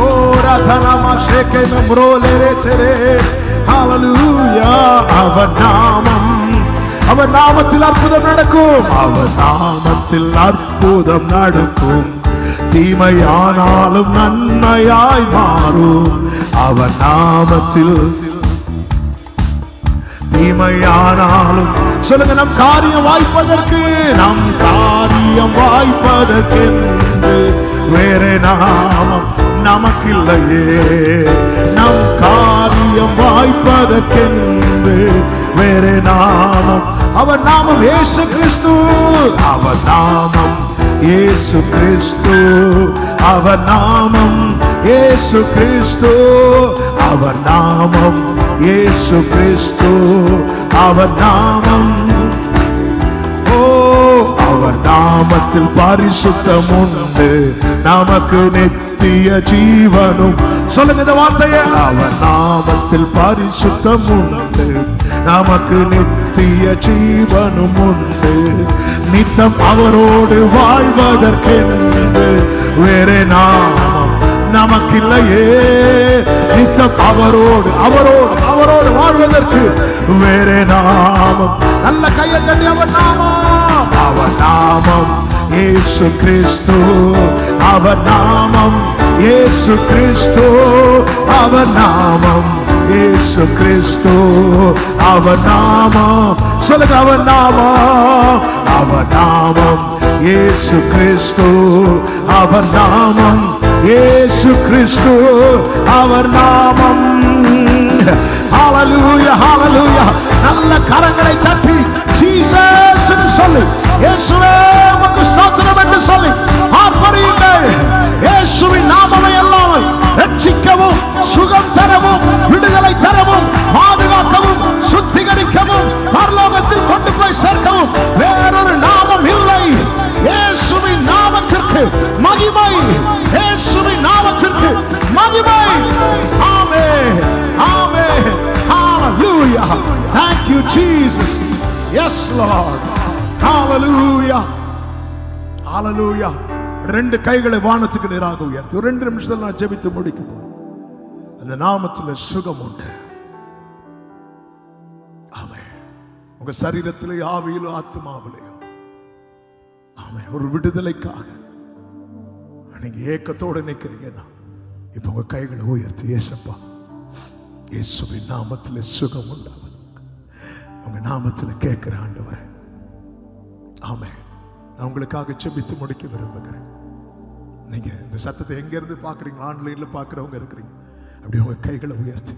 ராஜாமா ஷேகே மெம்ரோலே தெரே. ஹalleluya. அவர் நாமம், அவர் நாமத்தில் அற்புதம் நடக்கும், அவர் நாமத்தில் அற்புதம் நடக்கும். தீமையானாலும் நன்மையாய் மாறும். அவர் நாமத்தில் தீமையானாலும் சொல்லுங்க. நம் காரியம் வாய்ப்பதற்கு, நம் காரியம் வாய்ப்பதற்கென்று வேறே நாமம் நமக்கில்லையே. நம் காரியம் வாய்ப்பதற்கென்று வேறே நாமம். அவர் நாமம் இயேசு கிறிஸ்து, அவர் நாமம் இயேசு கிறிஸ்து, அவர் நாமம் இயேசு கிறிஸ்து, அவர் நாமம் இயேசு கிறிஸ்து, அவர் நாமம். ஓ, அவர் நாமத்தில் பரிசுத்தம் உண்டு, நமக்கு நித்திய ஜீவனும். சொல்லுங்க இந்த வார்த்தையை. அவர் நாமத்தில் பரிசுத்தம் உண்டு, நமக்கு நித்திய ஜீவனும் உண்டு. நித்தம் அவரோடு வாழ்வதற்கென்று வேறே நாமம் நமக்கில்லையே. நித்தம் அவரோடு அவரோடு அவரோடு வாழ்வதற்கு வேறே நாமம். நல்ல கையை தட்டி அவர் நாமம், அவர் நாமம் இயேசு கிறிஸ்து, அவர் நாமம் இயேசு கிறிஸ்து, அவர் நாமம் இயேசு கிறிஸ்து, அவர் நாமம். சொல்லுங்க. அவர் நாமம், அவர் நாமம் இயேசு கிறிஸ்து, அவர் நாமம் இயேசு கிறிஸ்து, அவர் நாமம். ஹalleluya, ஹalleluya. நல்ல கரங்களை தட்டி ஜீசஸ் என்று சொல்லு. இயேசுவே உமக்கு ஸ்தோத்திரம் என்று சொல்லி ஆர்ப்பரியுங்கள். இயேசுவின் நாமமே அல்லாமல் ரட்சிக்கவும், சுகம் தரவும், விடுதலை தரவும், பாதுகாக்கவும், சுத்திகரிக்கவும், பரலோகத்தில் கொண்டு போய் சேர்க்கவும் வேறொரு நாமம் இல்லை. இயேசுவின் நாமத்திற்கு மகிமை, இயேசுவின் நாமத்திற்கு மகிமை. ஆமென், ஆமென், ஹalleluya. Thank you Jesus. Yes Lord. Hallelujah, hallelujah. ரெண்டு கைகளை வானத்துக்கு நேராக உயர்த்தி 2 நிமிஷத்துல நான் ஜெபித்து முடிக்க போறேன். அந்த நாமத்துல சுகம் உண்டு. ஆமென். உங்க சரீரத்திலே, ஆவியிலோ, ஆத்மாவிலேயோ ஆமென் ஒரு விடுதலைக்காக நீங்க ஏக்கத்தோடு நிக்கிறீங்கன்னா இப்ப உங்க கைகளை உயர்த்தி, இயேசப்பா, இயேசுவின் நாமத்துல சுகம் உண்டாவது உங்க நாமத்துல கேட்கிற ஆண்டவரே. ஆமென். நான் உங்களுக்காக ஜெபித்து முடிக்க விரும்புகிறேன். நீங்க இந்த சத்தத்தை எங்க இருந்து பாக்குறீங்க, ஆன்லைன்ல பாக்குறவங்க இருக்கிறீங்க, அப்படி உங்க கைகளை உயர்த்தி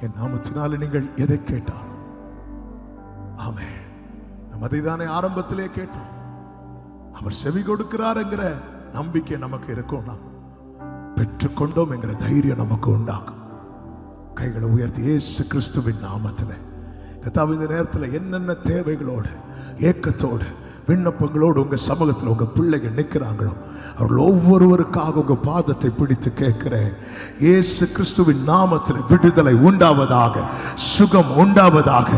என் நாமத்தினால நீங்கள் எதை கேட்டாலும், ஆமென், நம்ம அதை தானே ஆரம்பத்திலே கேட்டோம், அவர் செவி கொடுக்கிறார் என்கிற நம்பிக்கை நமக்கு இருக்கும்னா பெற்றுக்கொண்டோம் என்கிற தைரியம் நமக்கு உண்டாகும். கைகளை உயர்த்தி இயேசு கிறிஸ்துவின் நாமத்தில் கர்த்தாவே, இந்த நேரத்தில் என்னென்ன தேவைகளோடு, ஏக்கத்தோடு, விண்ணப்பங்களோடு உங்க சமூகத்தில் உங்க பிள்ளைகள் நிற்கிறாங்களோ அவர்கள் ஒவ்வொருவருக்காக உங்க பாதத்தை பிடித்து கேட்கிறேன். இயேசு கிறிஸ்துவின் நாமத்தில் விடுதலை உண்டாவதாக, சுகம் உண்டாவதாக,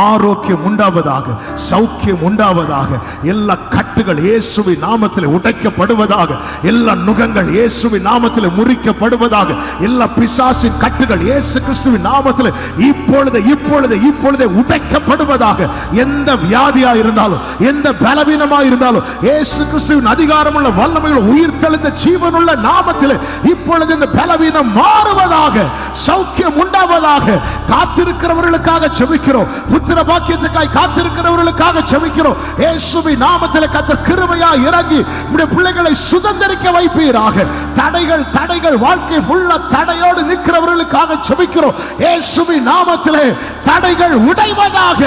ஆரோக்கியம் உண்டாவதாக, சௌக்கியம் உண்டாவதாக. எல்லா கட்டுகள் இயேசுவின் நாமத்தில் உடைக்கப்படுவதாக, எல்லா நுகங்கள் இயேசுவின் நாமத்தில் முறிக்கப்படுவதாக, எல்லா பிசாசின் கட்டுகள் இயேசு கிறிஸ்துவின் நாமத்தில் இப்பொழுது இப்பொழுது இப்பொழுதே உடைக்கப்படுவதாக. எந்த வியாதியா இருந்தாலும், எந்த பலவீனமா இருந்தாலும், இயேசு கிறிஸ்துவின் அதிகாரமுள்ள வல்லமையுள்ள உயிர் தெளிந்த ஜீவனுள்ள நாமத்தில் இப்பொழுது இந்த பலவீனம் மாறுவதாக, சௌக்கியம் உண்டாவதாக. காத்திருக்கிறவர்களுக்காக ஜெபிக்கிறோம், புத்திர பாக்கியத்துக்காக காத்திருக்கிறவர்களுக்காக ஜெபிக்கிறோம். இயேசுவின் நாமத்தில் கர்த்தர் கிருபையாய் இறங்கி நம்முடைய பிள்ளைகளை சுதந்தரிக்க வைப்பீராக. தடைகள் தடைகள் வாழ்க்கை ஃபுல்லா தடையோடு நிற்கிறவர்களுக்காக ஜெபிக்கிறோம். இயேசுவின் நாமத்தில் தடைகள் உடைவதாக.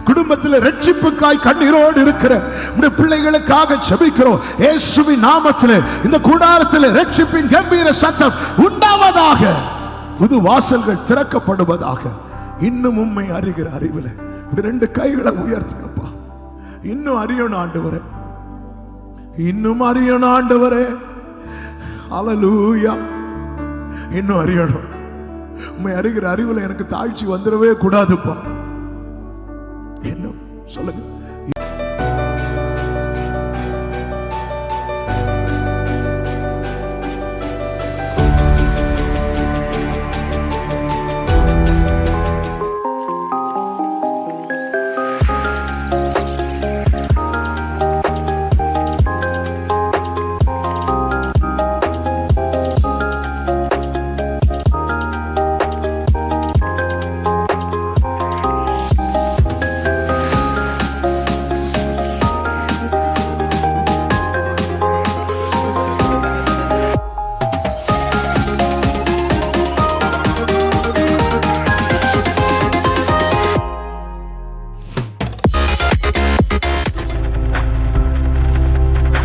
குடும்பத்தில் ரட்சிப்புக்காய் கண்ணீரோடு இருக்கிற உடைய பிள்ளைகளுக்காக ஜெபிக்கிறோம். இயேசுவின் நாமத்தில் இந்த கூடாரத்தில் ரட்சிப்பின் கம்பீர சத்தம் உண்டாவதாக. புது வாசல்கள் திறக்கப்படுவதாக. இன்னும் உம்மை அறிகிற அறிவில் ரெண்டு கைகளை உயர்த்துங்கப்பா. இன்னும் அறியணும் ஆண்டவரே, இன்னும் அறியணும் ஆண்டவரே. ஹல்லேலூயா. இன்னும் அறியணும். உம்மை அறிகிற அறிவில் எனக்கு தாழ்ச்சி வந்துடவே கூடாதுப்பா. இன்னும் சொல்லுங்க.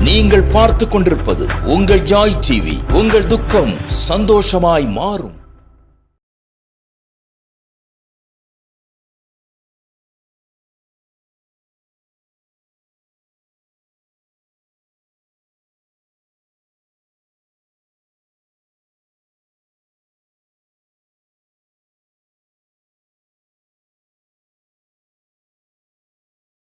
நீங்கள் பார்த்து கொண்டிருப்பது உங்கள் ஜாய் டிவி. உங்கள் துக்கம் சந்தோஷமாய் மாறும்.